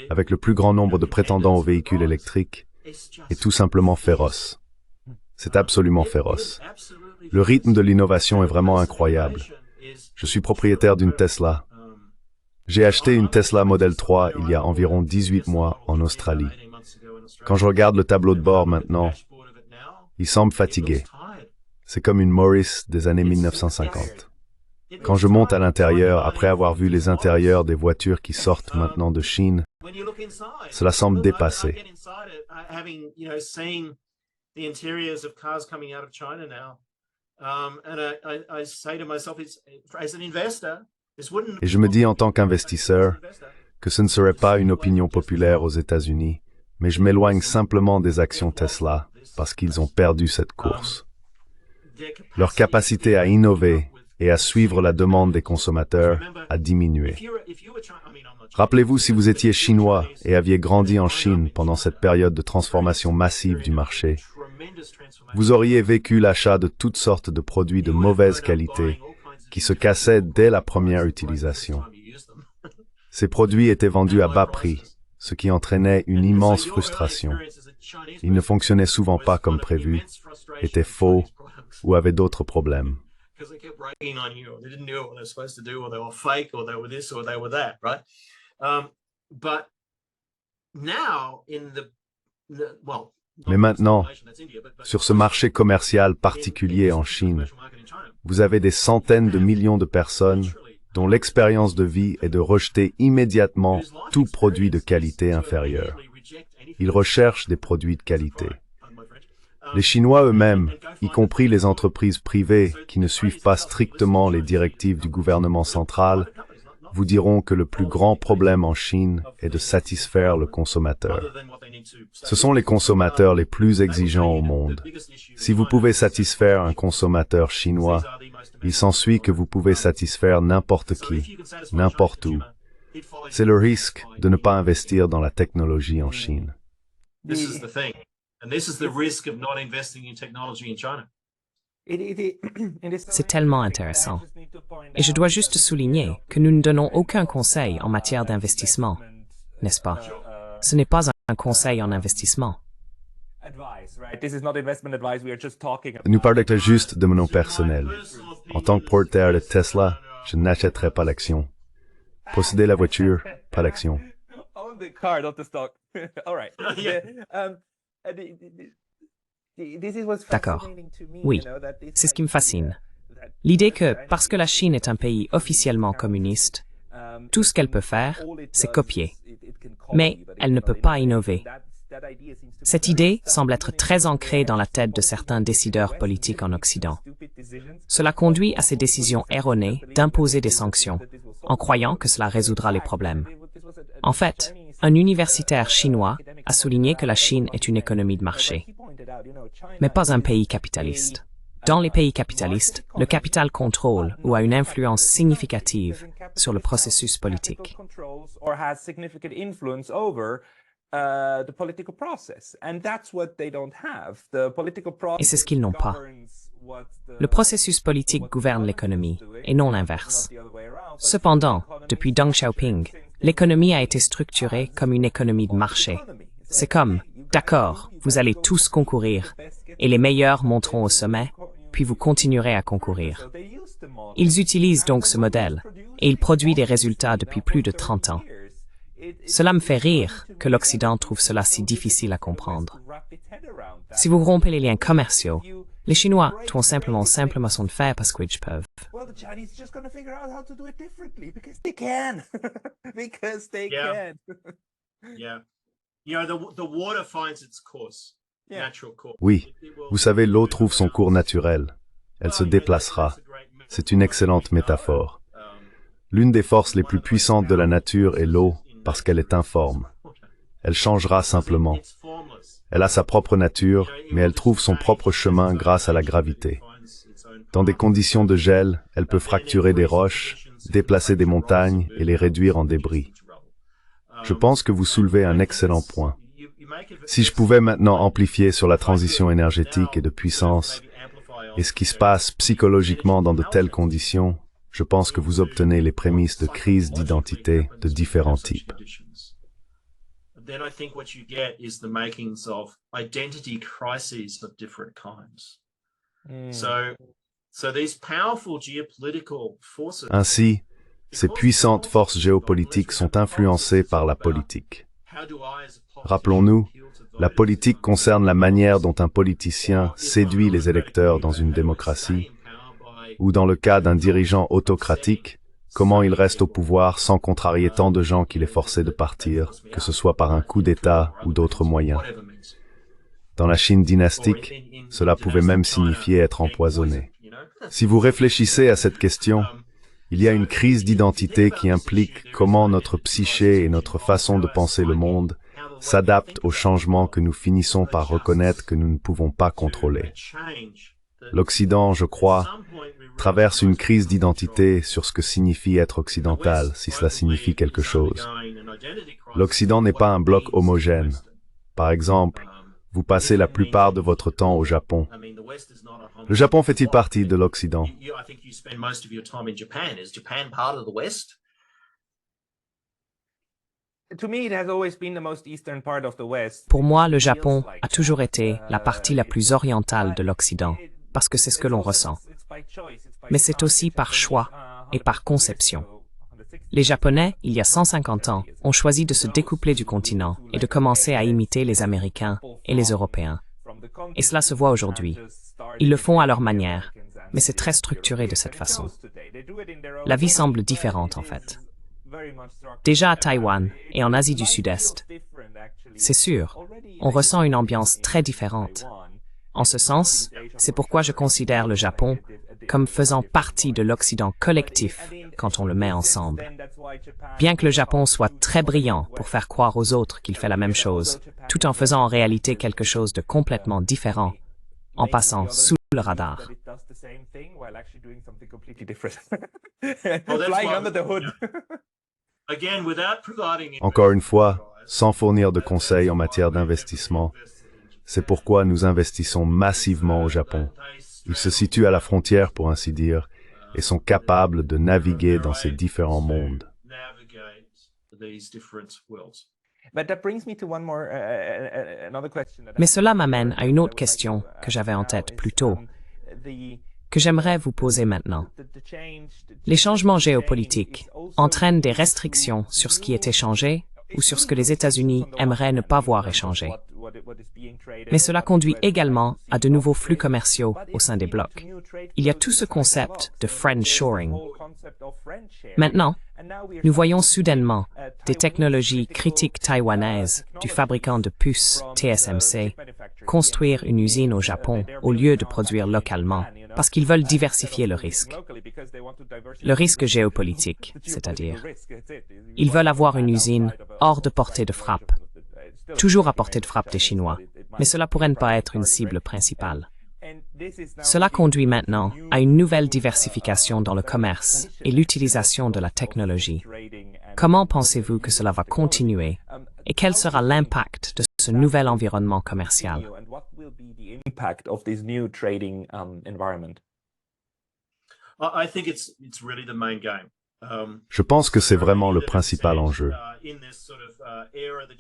avec le plus grand nombre de prétendants aux véhicules électriques, est tout simplement féroce. C'est absolument féroce. Le rythme de l'innovation est vraiment incroyable. Je suis propriétaire d'une Tesla. J'ai acheté une Tesla Model 3 il y a environ 18 mois en Australie. Quand je regarde le tableau de bord maintenant, il semble fatigué. C'est comme une Morris des années 1950. Quand je monte à l'intérieur, après avoir vu les intérieurs des voitures qui sortent maintenant de Chine, cela semble dépassé. Et je me dis en tant qu'investisseur que ce ne serait pas une opinion populaire aux États-Unis, mais je m'éloigne simplement des actions Tesla parce qu'ils ont perdu cette course. Leur capacité à innover et à suivre la demande des consommateurs a diminué. Rappelez-vous si vous étiez chinois et aviez grandi en Chine pendant cette période de transformation massive du marché. Vous auriez vécu l'achat de toutes sortes de produits de mauvaise qualité qui se cassaient dès la première utilisation. Ces produits étaient vendus à bas prix, ce qui entraînait une immense frustration. Ils ne fonctionnaient souvent pas comme prévu, étaient faux ou avaient d'autres problèmes. Mais maintenant, sur ce marché commercial particulier en Chine, vous avez des centaines de millions de personnes dont l'expérience de vie est de rejeter immédiatement tout produit de qualité inférieure. Ils recherchent des produits de qualité. Les Chinois eux-mêmes, y compris les entreprises privées qui ne suivent pas strictement les directives du gouvernement central, vous diront que le plus grand problème en Chine est de satisfaire le consommateur. Ce sont les consommateurs les plus exigeants au monde. Si vous pouvez satisfaire un consommateur chinois, il s'ensuit que vous pouvez satisfaire n'importe qui, n'importe où. C'est le risque de ne pas investir dans la technologie en Chine. This is the thing. And this is the risk of not investing in technology in China. C'est tellement intéressant. Et je dois juste souligner que nous ne donnons aucun conseil en matière d'investissement, n'est-ce pas? Ce n'est pas un conseil en investissement. Nous parlons juste de mon nom personnel. En tant que porteur de Tesla, je n'achèterai pas l'action. Posséder la voiture, pas l'action. D'accord. Oui, c'est ce qui me fascine. L'idée que, parce que la Chine est un pays officiellement communiste, tout ce qu'elle peut faire, c'est copier. Mais elle ne peut pas innover. Cette idée semble être très ancrée dans la tête de certains décideurs politiques en Occident. Cela conduit à ces décisions erronées d'imposer des sanctions, en croyant que cela résoudra les problèmes. En fait, un universitaire chinois a souligné que la Chine est une économie de marché, mais pas un pays capitaliste. Dans les pays capitalistes, le capital contrôle ou a une influence significative sur le processus politique. Et c'est ce qu'ils n'ont pas. Le processus politique gouverne l'économie, et non l'inverse. Cependant, depuis Deng Xiaoping, l'économie a été structurée comme une économie de marché. C'est comme, d'accord, vous allez tous concourir, et les meilleurs monteront au sommet, puis vous continuerez à concourir. Ils utilisent donc ce modèle, et il produit des résultats depuis plus de 30 ans. Cela me fait rire que l'Occident trouve cela si difficile à comprendre. Si vous rompez les liens commerciaux, les Chinois trouvent simplement façon de faire parce qu'ils peuvent. Oui, vous savez, l'eau trouve son cours naturel. Elle se déplacera. C'est une excellente métaphore. L'une des forces les plus puissantes de la nature est l'eau parce qu'elle est informe. Elle changera simplement. Elle a sa propre nature, mais elle trouve son propre chemin grâce à la gravité. Dans des conditions de gel, elle peut fracturer des roches, déplacer des montagnes et les réduire en débris. Je pense que vous soulevez un excellent point. Si je pouvais maintenant amplifier sur la transition énergétique et de puissance, et ce qui se passe psychologiquement dans de telles conditions, je pense que vous obtenez les prémices de crise d'identité de différents types. Then I think what you get is the makings of identity crises of different kinds. So these powerful geopolitical forces. Ainsi, ces puissantes forces géopolitiques sont influencées par la politique. Rappelons-nous, la politique concerne la manière dont un politicien séduit les électeurs dans une démocratie, ou dans le cas d'un dirigeant autocratique, comment il reste au pouvoir sans contrarier tant de gens qu'il est forcé de partir, que ce soit par un coup d'État ou d'autres moyens. Dans la Chine dynastique, cela pouvait même signifier être empoisonné. Si vous réfléchissez à cette question, il y a une crise d'identité qui implique comment notre psyché et notre façon de penser le monde s'adaptent aux changements que nous finissons par reconnaître que nous ne pouvons pas contrôler. L'Occident, je crois, traverse une crise d'identité sur ce que signifie être occidental, si cela signifie quelque chose. L'Occident n'est pas un bloc homogène. Par exemple, vous passez la plupart de votre temps au Japon. Le Japon fait-il partie de l'Occident? Pour moi, le Japon a toujours été la partie la plus orientale de l'Occident, parce que c'est ce que l'on ressent. Mais c'est aussi par choix et par conception. Les Japonais, il y a 150 ans, ont choisi de se découpler du continent et de commencer à imiter les Américains et les Européens. Et cela se voit aujourd'hui. Ils le font à leur manière, mais c'est très structuré de cette façon. La vie semble différente en fait. Déjà à Taïwan et en Asie du Sud-Est, c'est sûr, on ressent une ambiance très différente. En ce sens, c'est pourquoi je considère le Japon comme faisant partie de l'Occident collectif quand on le met ensemble. Bien que le Japon soit très brillant pour faire croire aux autres qu'il fait la même chose, tout en faisant en réalité quelque chose de complètement différent, en passant sous le radar. Encore une fois, sans fournir de conseils en matière d'investissement, c'est pourquoi nous investissons massivement au Japon. Ils se situent à la frontière, pour ainsi dire, et sont capables de naviguer dans ces différents mondes. Mais cela m'amène à une autre question que j'avais en tête plus tôt, que j'aimerais vous poser maintenant. Les changements géopolitiques entraînent des restrictions sur ce qui est échangé ou sur ce que les États-Unis aimeraient ne pas voir échangé. Mais cela conduit également à de nouveaux flux commerciaux au sein des blocs. Il y a tout ce concept de friendshoring. Maintenant, nous voyons soudainement des technologies critiques taïwanaises du fabricant de puces TSMC construire une usine au Japon au lieu de produire localement parce qu'ils veulent diversifier le risque. Le risque géopolitique, c'est-à-dire. Ils veulent avoir une usine hors de portée de frappe, toujours à portée de frappe des Chinois, mais cela pourrait ne pas être une cible principale. Cela conduit maintenant à une nouvelle diversification dans le commerce et l'utilisation de la technologie. Comment pensez-vous que cela va continuer et quel sera l'impact de ce nouvel environnement commercial? Je pense que c'est vraiment le principal enjeu.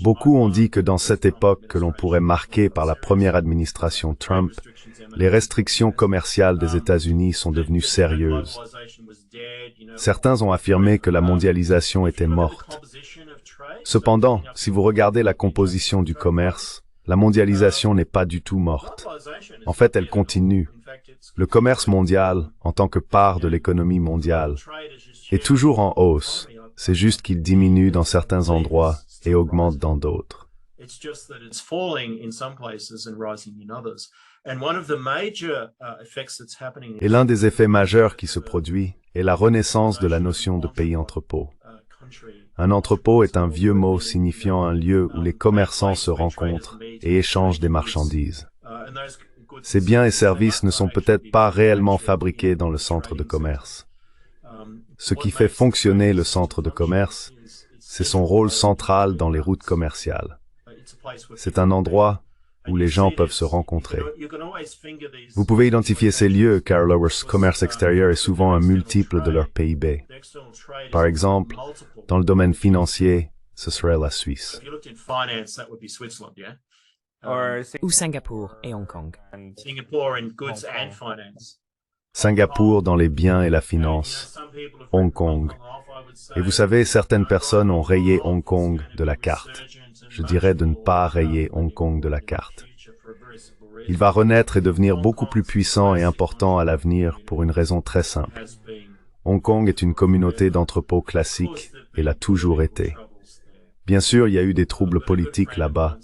Beaucoup ont dit que dans cette époque que l'on pourrait marquer par la première administration Trump, les restrictions commerciales des États-Unis sont devenues sérieuses. Certains ont affirmé que la mondialisation était morte. Cependant, si vous regardez la composition du commerce, la mondialisation n'est pas du tout morte. En fait, elle continue. Le commerce mondial, en tant que part de l'économie mondiale, est toujours en hausse. C'est juste qu'il diminue dans certains endroits et augmente dans d'autres. Et l'un des effets majeurs qui se produit est la renaissance de la notion de pays-entrepôt. Un entrepôt est un vieux mot signifiant un lieu où les commerçants se rencontrent et échangent des marchandises. Ces biens et services ne sont peut-être pas réellement fabriqués dans le centre de commerce. Ce qui fait fonctionner le centre de commerce, c'est son rôle central dans les routes commerciales. C'est un endroit où les gens peuvent se rencontrer. Vous pouvez identifier ces lieux car leur commerce extérieur est souvent un multiple de leur PIB. Par exemple, dans le domaine financier, ce serait la Suisse. Ou Singapour et Hong Kong. Singapour dans les biens et la finance, Hong Kong. Et vous savez, certaines personnes ont rayé Hong Kong de la carte. Je dirais de ne pas rayer Hong Kong de la carte. Il va renaître et devenir beaucoup plus puissant et important à l'avenir pour une raison très simple. Hong Kong est une communauté d'entrepôts classique et l'a toujours été. Bien sûr, il y a eu des troubles politiques là-bas,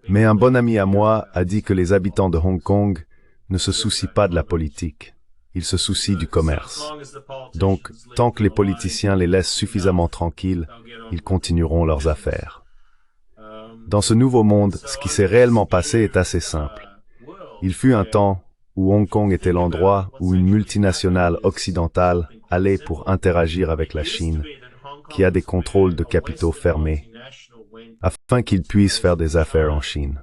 mais un bon ami à moi a dit que les habitants de Hong Kong ne se soucient pas de la politique. Ils se soucient du commerce. Donc, tant que les politiciens les laissent suffisamment tranquilles, ils continueront leurs affaires. Dans ce nouveau monde, ce qui s'est réellement passé est assez simple. Il fut un temps où Hong Kong était l'endroit où une multinationale occidentale allait pour interagir avec la Chine, qui a des contrôles de capitaux fermés, afin qu'ils puissent faire des affaires en Chine.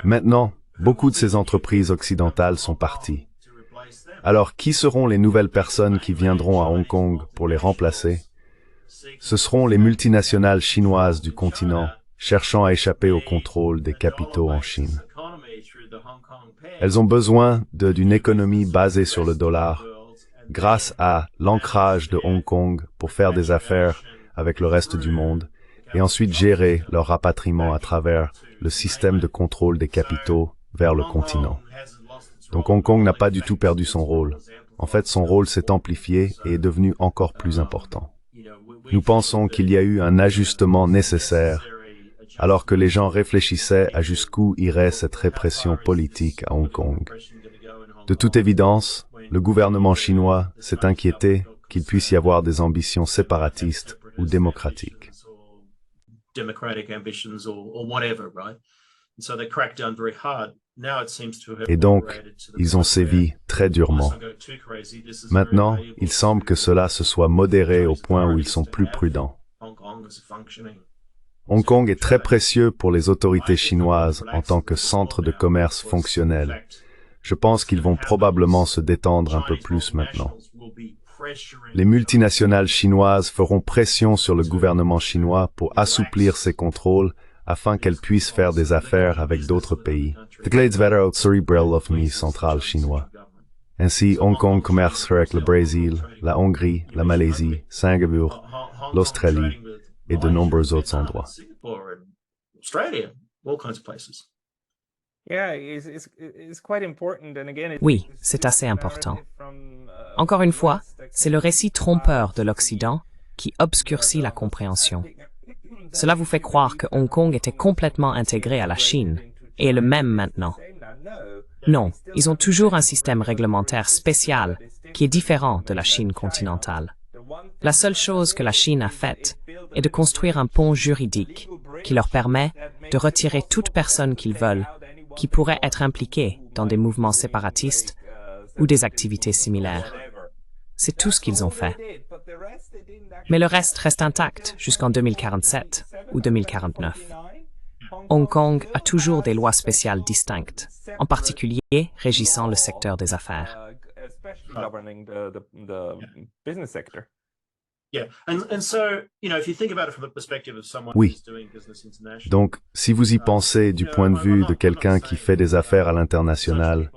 Maintenant, beaucoup de ces entreprises occidentales sont parties. Alors, qui seront les nouvelles personnes qui viendront à Hong Kong pour les remplacer? Ce seront les multinationales chinoises du continent, cherchant à échapper au contrôle des capitaux en Chine. Elles ont besoin d'une économie basée sur le dollar, grâce à l'ancrage de Hong Kong pour faire des affaires avec le reste du monde, et ensuite gérer leur rapatriement à travers le système de contrôle des capitaux vers le continent. Donc Hong Kong n'a pas du tout perdu son rôle. En fait, son rôle s'est amplifié et est devenu encore plus important. Nous pensons qu'il y a eu un ajustement nécessaire alors que les gens réfléchissaient à jusqu'où irait cette répression politique à Hong Kong. De toute évidence, le gouvernement chinois s'est inquiété qu'il puisse y avoir des ambitions séparatistes ou démocratiques. Et donc, ils ont sévi très durement. Maintenant, il semble que cela se soit modéré au point où ils sont plus prudents. Hong Kong est très précieux pour les autorités chinoises en tant que centre de commerce fonctionnel. Je pense qu'ils vont probablement se détendre un peu plus maintenant. Les multinationales chinoises feront pression sur le gouvernement chinois pour assouplir ses contrôles afin qu'elles puissent faire des affaires avec d'autres pays. Central chinois. Ainsi, Hong Kong commerce avec le Brésil, la Hongrie, la Malaisie, Singapour, l'Australie et de nombreux autres endroits. Oui, c'est assez important. Encore une fois, c'est le récit trompeur de l'Occident qui obscurcit la compréhension. Cela vous fait croire que Hong Kong était complètement intégré à la Chine et est le même maintenant. Non, ils ont toujours un système réglementaire spécial qui est différent de la Chine continentale. La seule chose que la Chine a faite est de construire un pont juridique qui leur permet de retirer toute personne qu'ils veulent qui pourrait être impliquée dans des mouvements séparatistes ou des activités similaires. C'est tout ce qu'ils ont fait. Mais le reste intact jusqu'en 2047 ou 2049. Hong Kong a toujours des lois spéciales distinctes, en particulier régissant le secteur des affaires. Oui. Donc, si vous y pensez du point de vue de quelqu'un qui fait des affaires à l'international,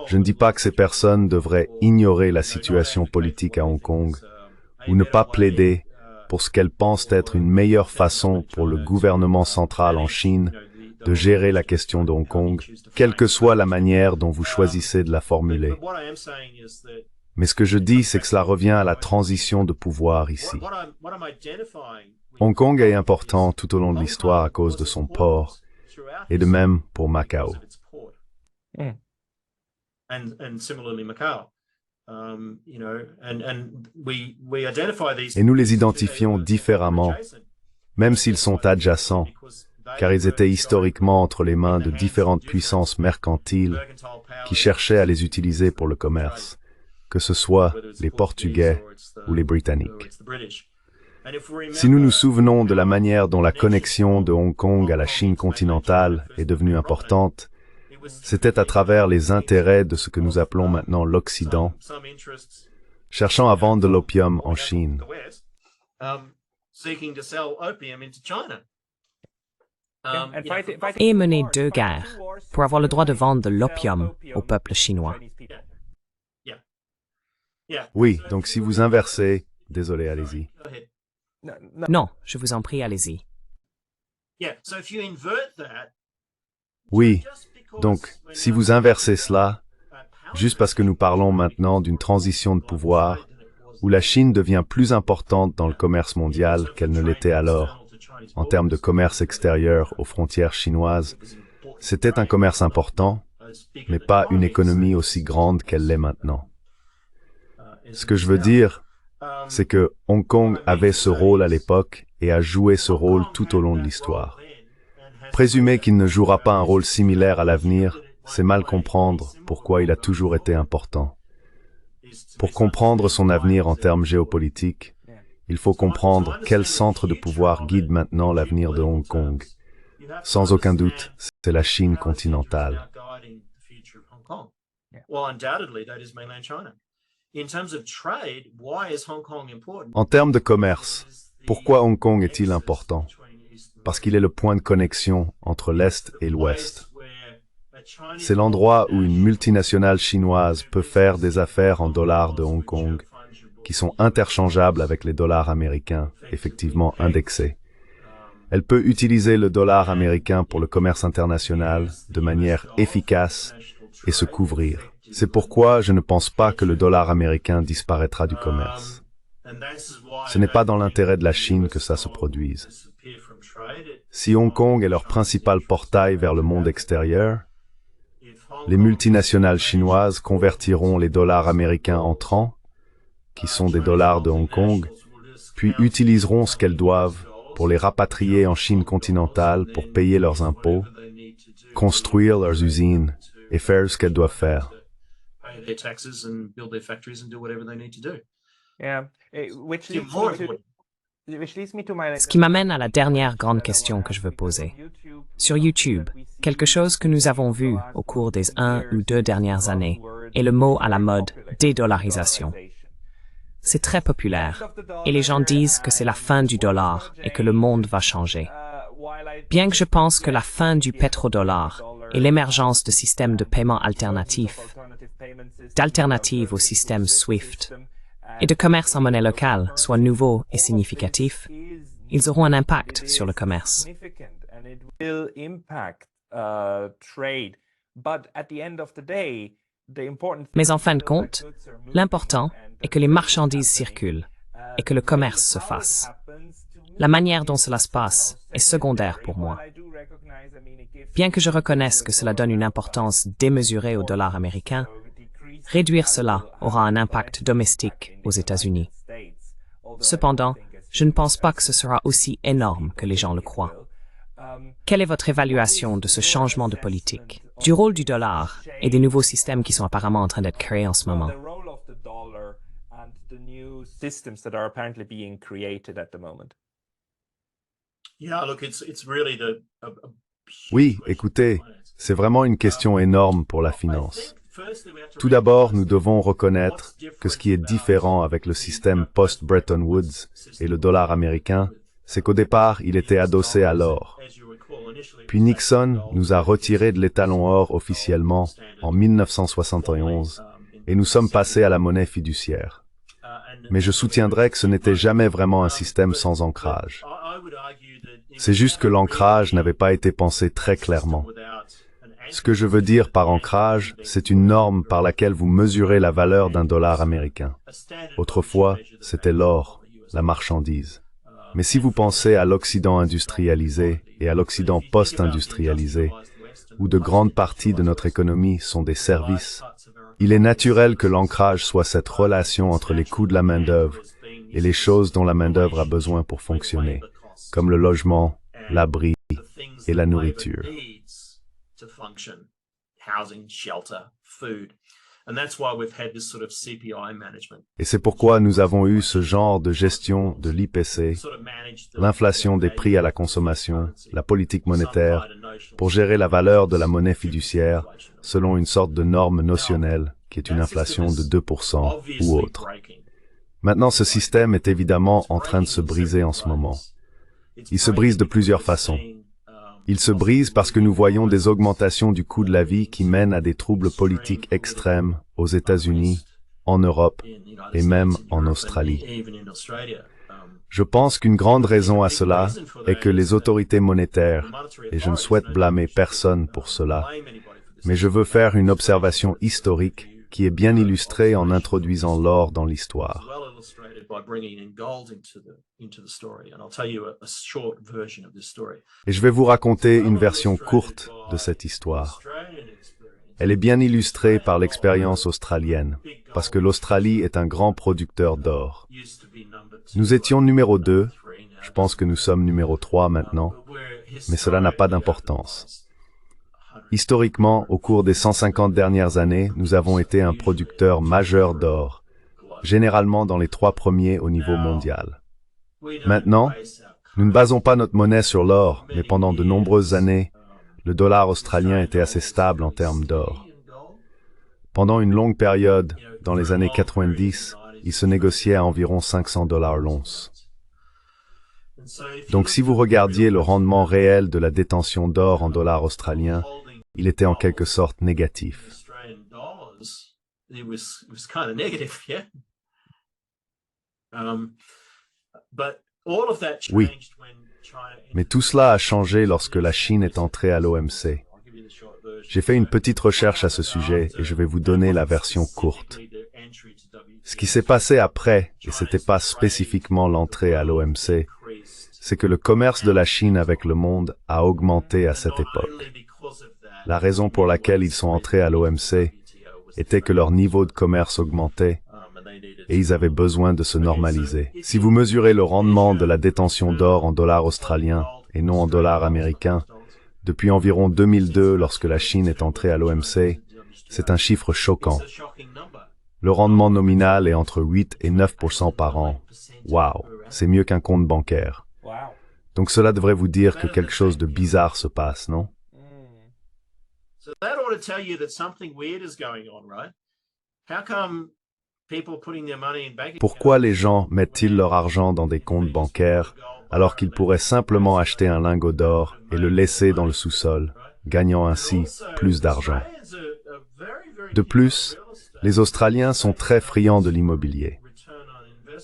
je ne dis pas que ces personnes devraient ignorer la situation politique à Hong Kong ou ne pas plaider pour ce qu'elles pensent être une meilleure façon pour le gouvernement central en Chine de gérer la question de Hong Kong, quelle que soit la manière dont vous choisissez de la formuler. Mais ce que je dis, c'est que cela revient à la transition de pouvoir ici. Hong Kong est important tout au long de l'histoire à cause de son port, et de même pour Macao. Et nous les identifions différemment, même s'ils sont adjacents, car ils étaient historiquement entre les mains de différentes puissances mercantiles qui cherchaient à les utiliser pour le commerce, que ce soit les Portugais ou les Britanniques. Si nous nous souvenons de la manière dont la connexion de Hong Kong à la Chine continentale est devenue importante, c'était à travers les intérêts de ce que nous appelons maintenant l'Occident, cherchant à vendre de l'opium en Chine. Et mener 2 guerres pour avoir le droit de vendre de l'opium au peuple chinois. Oui, donc si vous inversez, désolé, allez-y. Non, je vous en prie, allez-y. Oui, donc si vous inversez cela, juste parce que nous parlons maintenant d'une transition de pouvoir, où la Chine devient plus importante dans le commerce mondial qu'elle ne l'était alors, en termes de commerce extérieur aux frontières chinoises, c'était un commerce important, mais pas une économie aussi grande qu'elle l'est maintenant. Ce que je veux dire, c'est que Hong Kong avait ce rôle à l'époque et a joué ce rôle tout au long de l'histoire. Présumer qu'il ne jouera pas un rôle similaire à l'avenir, c'est mal comprendre pourquoi il a toujours été important. Pour comprendre son avenir en termes géopolitiques, il faut comprendre quel centre de pouvoir guide maintenant l'avenir de Hong Kong. Sans aucun doute, c'est la Chine continentale. En termes de commerce, pourquoi Hong Kong est-il important? Parce qu'il est le point de connexion entre l'Est et l'Ouest. C'est l'endroit où une multinationale chinoise peut faire des affaires en dollars de Hong Kong, qui sont interchangeables avec les dollars américains, effectivement indexés. Elle peut utiliser le dollar américain pour le commerce international de manière efficace et se couvrir. C'est pourquoi je ne pense pas que le dollar américain disparaîtra du commerce. Ce n'est pas dans l'intérêt de la Chine que ça se produise. Si Hong Kong est leur principal portail vers le monde extérieur, les multinationales chinoises convertiront les dollars américains entrants, qui sont des dollars de Hong Kong, puis utiliseront ce qu'elles doivent pour les rapatrier en Chine continentale pour payer leurs impôts, construire leurs usines et faire ce qu'elles doivent faire. Ce qui m'amène à la dernière grande question que je veux poser. Sur YouTube, quelque chose que nous avons vu au cours des 1 ou 2 dernières années est le mot à la mode « dédollarisation ». C'est très populaire, et les gens disent que c'est la fin du dollar et que le monde va changer. Bien que je pense que la fin du pétrodollar et l'émergence de systèmes de paiement alternatifs, d'alternatives au système SWIFT et de commerce en monnaie locale soient nouveaux et significatifs, ils auront un impact sur le commerce. Mais en fin de compte, l'important est que les marchandises circulent et que le commerce se fasse. La manière dont cela se passe est secondaire pour moi. Bien que je reconnaisse que cela donne une importance démesurée au dollar américain, réduire cela aura un impact domestique aux États-Unis. Cependant, je ne pense pas que ce sera aussi énorme que les gens le croient. Quelle est votre évaluation de ce changement de politique, du rôle du dollar et des nouveaux systèmes qui sont apparemment en train d'être créés en ce moment? Oui, écoutez, c'est vraiment une question énorme pour la finance. Tout d'abord, nous devons reconnaître que ce qui est différent avec le système post-Bretton Woods et le dollar américain, c'est qu'au départ, il était adossé à l'or. Puis Nixon nous a retiré de l'étalon or officiellement en 1971 et nous sommes passés à la monnaie fiduciaire. Mais je soutiendrai que ce n'était jamais vraiment un système sans ancrage. C'est juste que l'ancrage n'avait pas été pensé très clairement. Ce que je veux dire par ancrage, c'est une norme par laquelle vous mesurez la valeur d'un dollar américain. Autrefois, c'était l'or, la marchandise. Mais si vous pensez à l'Occident industrialisé et à l'Occident post-industrialisé, où de grandes parties de notre économie sont des services, il est naturel que l'ancrage soit cette relation entre les coûts de la main-d'œuvre et les choses dont la main-d'œuvre a besoin pour fonctionner, comme le logement, l'abri et la nourriture. Et c'est pourquoi nous avons eu ce genre de gestion de l'IPC, l'inflation des prix à la consommation, la politique monétaire, pour gérer la valeur de la monnaie fiduciaire selon une sorte de norme notionnelle qui est une inflation de 2% ou autre. Maintenant, ce système est évidemment en train de se briser en ce moment. Il se brise de plusieurs façons. Il se brise parce que nous voyons des augmentations du coût de la vie qui mènent à des troubles politiques extrêmes aux États-Unis, en Europe et même en Australie. Je pense qu'une grande raison à cela est que les autorités monétaires, et je ne souhaite blâmer personne pour cela, mais je veux faire une observation historique qui est bien illustrée en introduisant l'or dans l'histoire. Et je vais vous raconter une version courte de cette histoire. Elle est bien illustrée par l'expérience australienne, parce que l'Australie est un grand producteur d'or. Nous étions numéro 2, je pense que nous sommes numéro 3 maintenant, mais cela n'a pas d'importance. Historiquement, au cours des 150 dernières années, nous avons été un producteur majeur d'or, généralement dans les 3 premiers au niveau mondial. Maintenant, nous ne basons pas notre monnaie sur l'or, mais pendant de nombreuses années, le dollar australien était assez stable en termes d'or. Pendant une longue période, dans les années 90, il se négociait à environ $500 l'once. Donc si vous regardiez le rendement réel de la détention d'or en dollars australiens, il était en quelque sorte négatif. Oui, Mais tout cela a changé lorsque la Chine est entrée à l'OMC. J'ai fait une petite recherche à ce sujet et je vais vous donner la version courte. Ce qui s'est passé après, et ce n'était pas spécifiquement l'entrée à l'OMC, c'est que le commerce de la Chine avec le monde a augmenté à cette époque. La raison pour laquelle ils sont entrés à l'OMC était que leur niveau de commerce augmentait et ils avaient besoin de se normaliser. Si vous mesurez le rendement de la détention d'or en dollars australiens et non en dollars américains, depuis environ 2002, lorsque la Chine est entrée à l'OMC, c'est un chiffre choquant. Le rendement nominal est entre 8 et 9% par an. Waouh, c'est mieux qu'un compte bancaire. Donc cela devrait vous dire que quelque chose de bizarre se passe, non? So that ought to tell you that something weird is going on, right? How come people putting their money in bank Pourquoi les gens mettent-ils leur argent dans des comptes bancaires alors qu'ils pourraient simplement acheter un lingot d'or et le laisser dans le sous-sol, gagnant ainsi plus d'argent? De plus, les Australiens sont très friands de l'immobilier.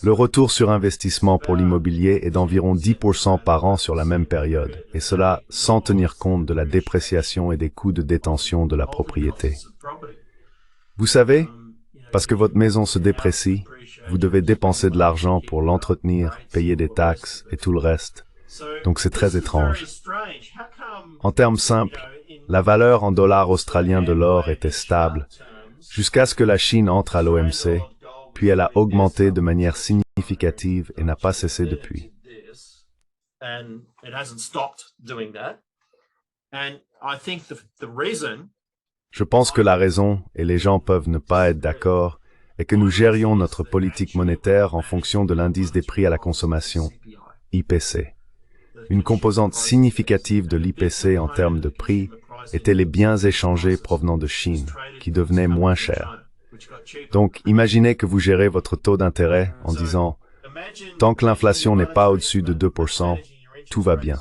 Le retour sur investissement pour l'immobilier est d'environ 10% par an sur la même période, et cela sans tenir compte de la dépréciation et des coûts de détention de la propriété. Vous savez, parce que votre maison se déprécie, vous devez dépenser de l'argent pour l'entretenir, payer des taxes et tout le reste. Donc c'est très étrange. En termes simples, la valeur en dollars australiens de l'or était stable, jusqu'à ce que la Chine entre à l'OMC, puis elle a augmenté de manière significative et n'a pas cessé depuis. Je pense que la raison, et les gens peuvent ne pas être d'accord, est que nous gérions notre politique monétaire en fonction de l'indice des prix à la consommation, IPC. Une composante significative de l'IPC en termes de prix était les biens échangés provenant de Chine, qui devenaient moins chers. Donc, imaginez que vous gérez votre taux d'intérêt en disant « Tant que l'inflation n'est pas au-dessus de 2%, tout va bien. »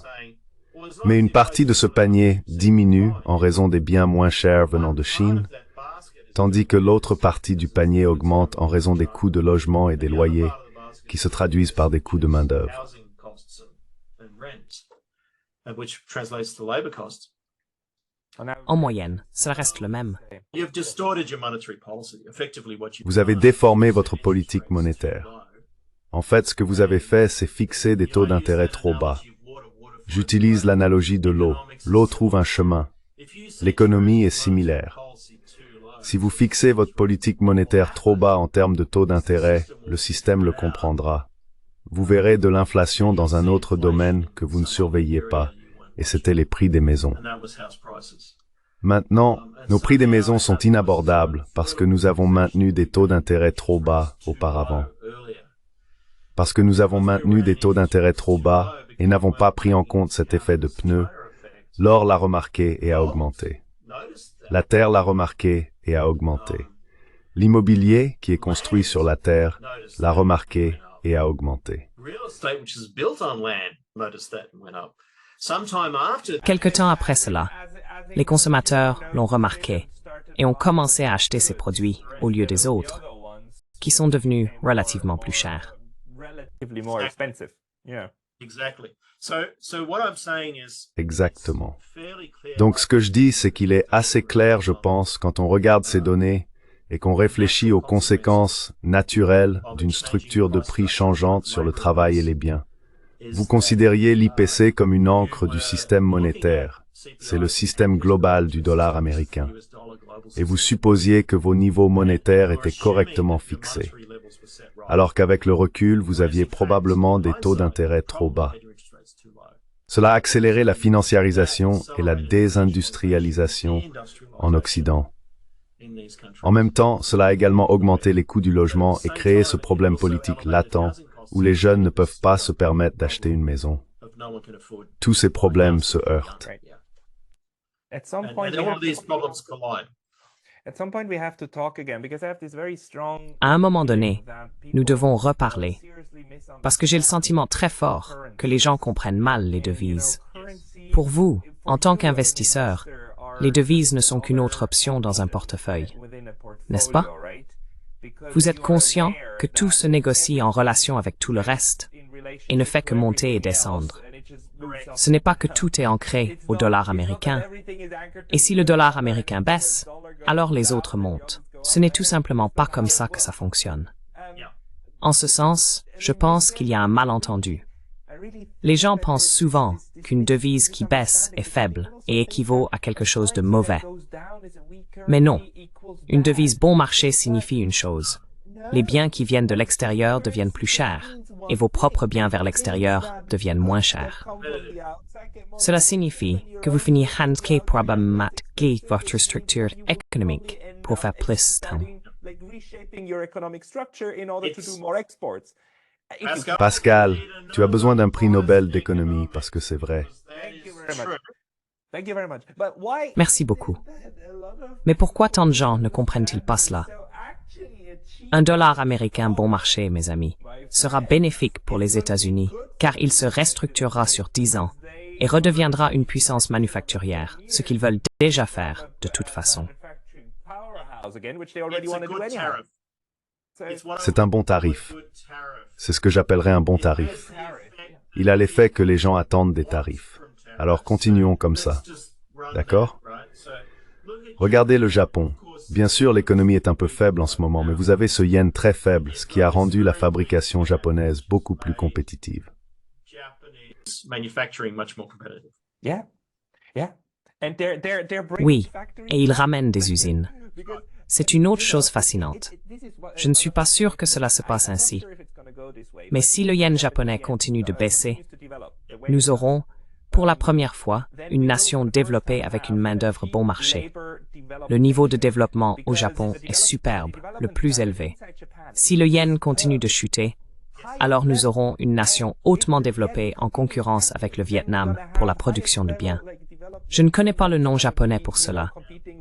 Mais une partie de ce panier diminue en raison des biens moins chers venant de Chine, tandis que l'autre partie du panier augmente en raison des coûts de logement et des loyers, qui se traduisent par des coûts de main-d'œuvre. En moyenne, cela reste le même. Vous avez déformé votre politique monétaire. En fait, ce que vous avez fait, c'est fixer des taux d'intérêt trop bas. J'utilise l'analogie de l'eau. L'eau trouve un chemin. L'économie est similaire. Si vous fixez votre politique monétaire trop bas en termes de taux d'intérêt, le système le comprendra. Vous verrez de l'inflation dans un autre domaine que vous ne surveilliez pas, et c'était les prix des maisons. Maintenant, nos prix des maisons sont inabordables parce que nous avons maintenu des taux d'intérêt trop bas auparavant. Parce que nous avons maintenu des taux d'intérêt trop bas et n'avons pas pris en compte cet effet de pneu, l'or l'a remarqué et a augmenté. La terre l'a remarqué et a augmenté. L'immobilier, qui est construit sur la terre, l'a remarqué et a augmenté. Quelque temps après cela, les consommateurs l'ont remarqué et ont commencé à acheter ces produits au lieu des autres, qui sont devenus relativement plus chers. Exactement. Donc ce que je dis, c'est qu'il est assez clair, je pense, quand on regarde ces données et qu'on réfléchit aux conséquences naturelles d'une structure de prix changeante sur le travail et les biens. Vous considériez l'IPC comme une ancre du système monétaire. C'est le système global du dollar américain. Et vous supposiez que vos niveaux monétaires étaient correctement fixés. Alors qu'avec le recul, vous aviez probablement des taux d'intérêt trop bas. Cela a accéléré la financiarisation et la désindustrialisation en Occident. En même temps, cela a également augmenté les coûts du logement et créé ce problème politique latent où les jeunes ne peuvent pas se permettre d'acheter une maison. Tous ces problèmes se heurtent. À un moment donné, nous devons reparler, parce que j'ai le sentiment très fort que les gens comprennent mal les devises. Pour vous, en tant qu'investisseur, les devises ne sont qu'une autre option dans un portefeuille, n'est-ce pas? Vous êtes conscient que tout se négocie en relation avec tout le reste et ne fait que monter et descendre. Ce n'est pas que tout est ancré au dollar américain. Et si le dollar américain baisse, alors les autres montent. Ce n'est tout simplement pas comme ça que ça fonctionne. En ce sens, je pense qu'il y a un malentendu. Les gens pensent souvent qu'une devise qui baisse est faible et équivaut à quelque chose de mauvais. Mais non, une devise bon marché signifie une chose. Les biens qui viennent de l'extérieur deviennent plus chers et vos propres biens vers l'extérieur deviennent moins chers. Cela signifie que vous finissez problématiquer votre structure économique pour faire plus temps. Pascal, tu as besoin d'un prix Nobel d'économie parce que c'est vrai. Merci beaucoup. Mais pourquoi tant de gens ne comprennent-ils pas cela? Un dollar américain bon marché, mes amis, sera bénéfique pour les États-Unis car il se restructurera sur 10 ans et redeviendra une puissance manufacturière, ce qu'ils veulent déjà faire de toute façon. C'est un bon tarif. C'est ce que j'appellerais un bon tarif. Il a l'effet que les gens attendent des tarifs. Alors continuons comme ça. D'accord? Regardez le Japon. Bien sûr, l'économie est un peu faible en ce moment, mais vous avez ce yen très faible, ce qui a rendu la fabrication japonaise beaucoup plus compétitive. Oui, et ils ramènent des usines. C'est une autre chose fascinante. Je ne suis pas sûr que cela se passe ainsi. Mais si le yen japonais continue de baisser, nous aurons, pour la première fois, une nation développée avec une main-d'œuvre bon marché. Le niveau de développement au Japon est superbe, le plus élevé. Si le yen continue de chuter, alors nous aurons une nation hautement développée en concurrence avec le Vietnam pour la production de biens. Je ne connais pas le nom japonais pour cela,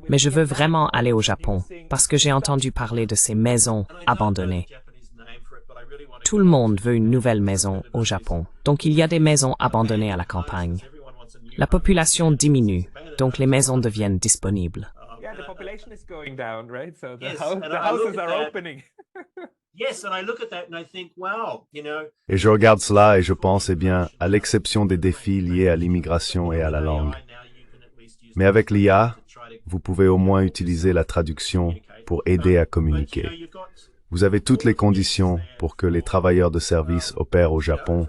mais je veux vraiment aller au Japon parce que j'ai entendu parler de ces maisons abandonnées. Tout le monde veut une nouvelle maison au Japon, donc il y a des maisons abandonnées à la campagne. La population diminue, donc les maisons deviennent disponibles. Et je regarde cela et je pense, eh bien, à l'exception des défis liés à l'immigration et à la langue. Mais avec l'IA, vous pouvez au moins utiliser la traduction pour aider à communiquer. Vous avez toutes les conditions pour que les travailleurs de service opèrent au Japon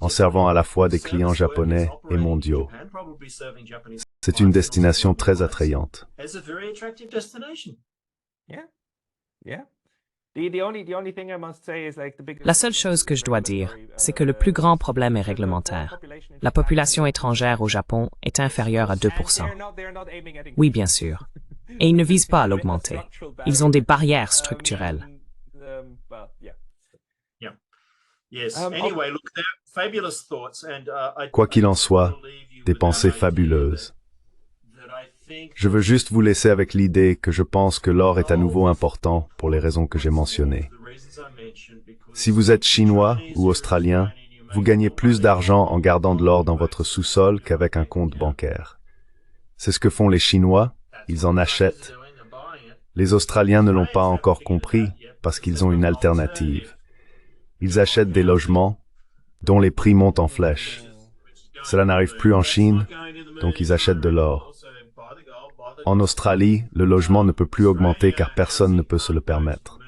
en servant à la fois des clients japonais et mondiaux. C'est une destination très attrayante. La seule chose que je dois dire, c'est que le plus grand problème est réglementaire. La population étrangère au Japon est inférieure à 2%. Oui, bien sûr. Et ils ne visent pas à l'augmenter. Ils ont des barrières structurelles. Quoi qu'il en soit, des pensées fabuleuses. Je veux juste vous laisser avec l'idée que je pense que l'or est à nouveau important pour les raisons que j'ai mentionnées. Si vous êtes chinois ou australien, vous gagnez plus d'argent en gardant de l'or dans votre sous-sol qu'avec un compte bancaire. C'est ce que font les Chinois, ils en achètent. Les Australiens ne l'ont pas encore compris parce qu'ils ont une alternative. Ils achètent des logements dont les prix montent en flèche. Cela n'arrive plus en Chine, donc ils achètent de l'or. En Australie, le logement ne peut plus augmenter car personne ne peut se le permettre.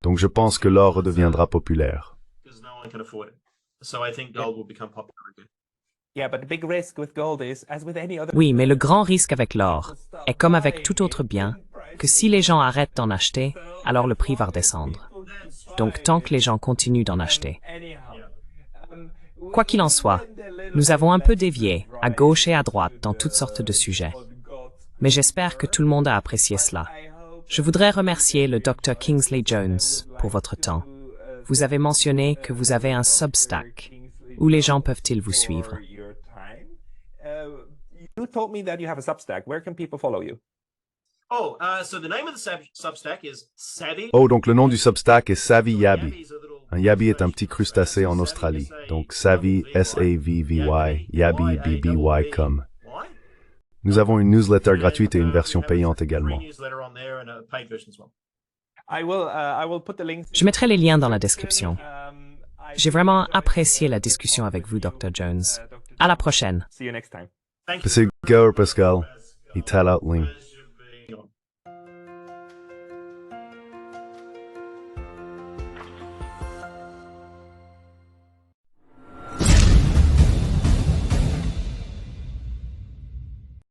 Donc je pense que l'or redeviendra populaire. Oui, mais le grand risque avec l'or est comme avec tout autre bien, que si les gens arrêtent d'en acheter, alors le prix va redescendre. Donc tant que les gens continuent d'en acheter. Quoi qu'il en soit, nous avons un peu dévié, à gauche et à droite, dans toutes sortes de sujets. Mais j'espère que tout le monde a apprécié cela. Je voudrais remercier le Dr. Kingsley Jones pour votre temps. Vous avez mentionné que vous avez un Substack. Où les gens peuvent-ils vous suivre? Oh, donc le nom du Substack est Savvy Yabi. Un yabi est un petit crustacé en Australie. Donc Savvy, S-A-V-V-Y, Yabi, B-B-Y comme. Nous avons une newsletter gratuite et une version payante également. Je mettrai les liens dans la description. J'ai vraiment apprécié la discussion avec vous, Dr. Jones. À la prochaine. See you next time. Thank you. Pascal, Pascal, Ital Outling.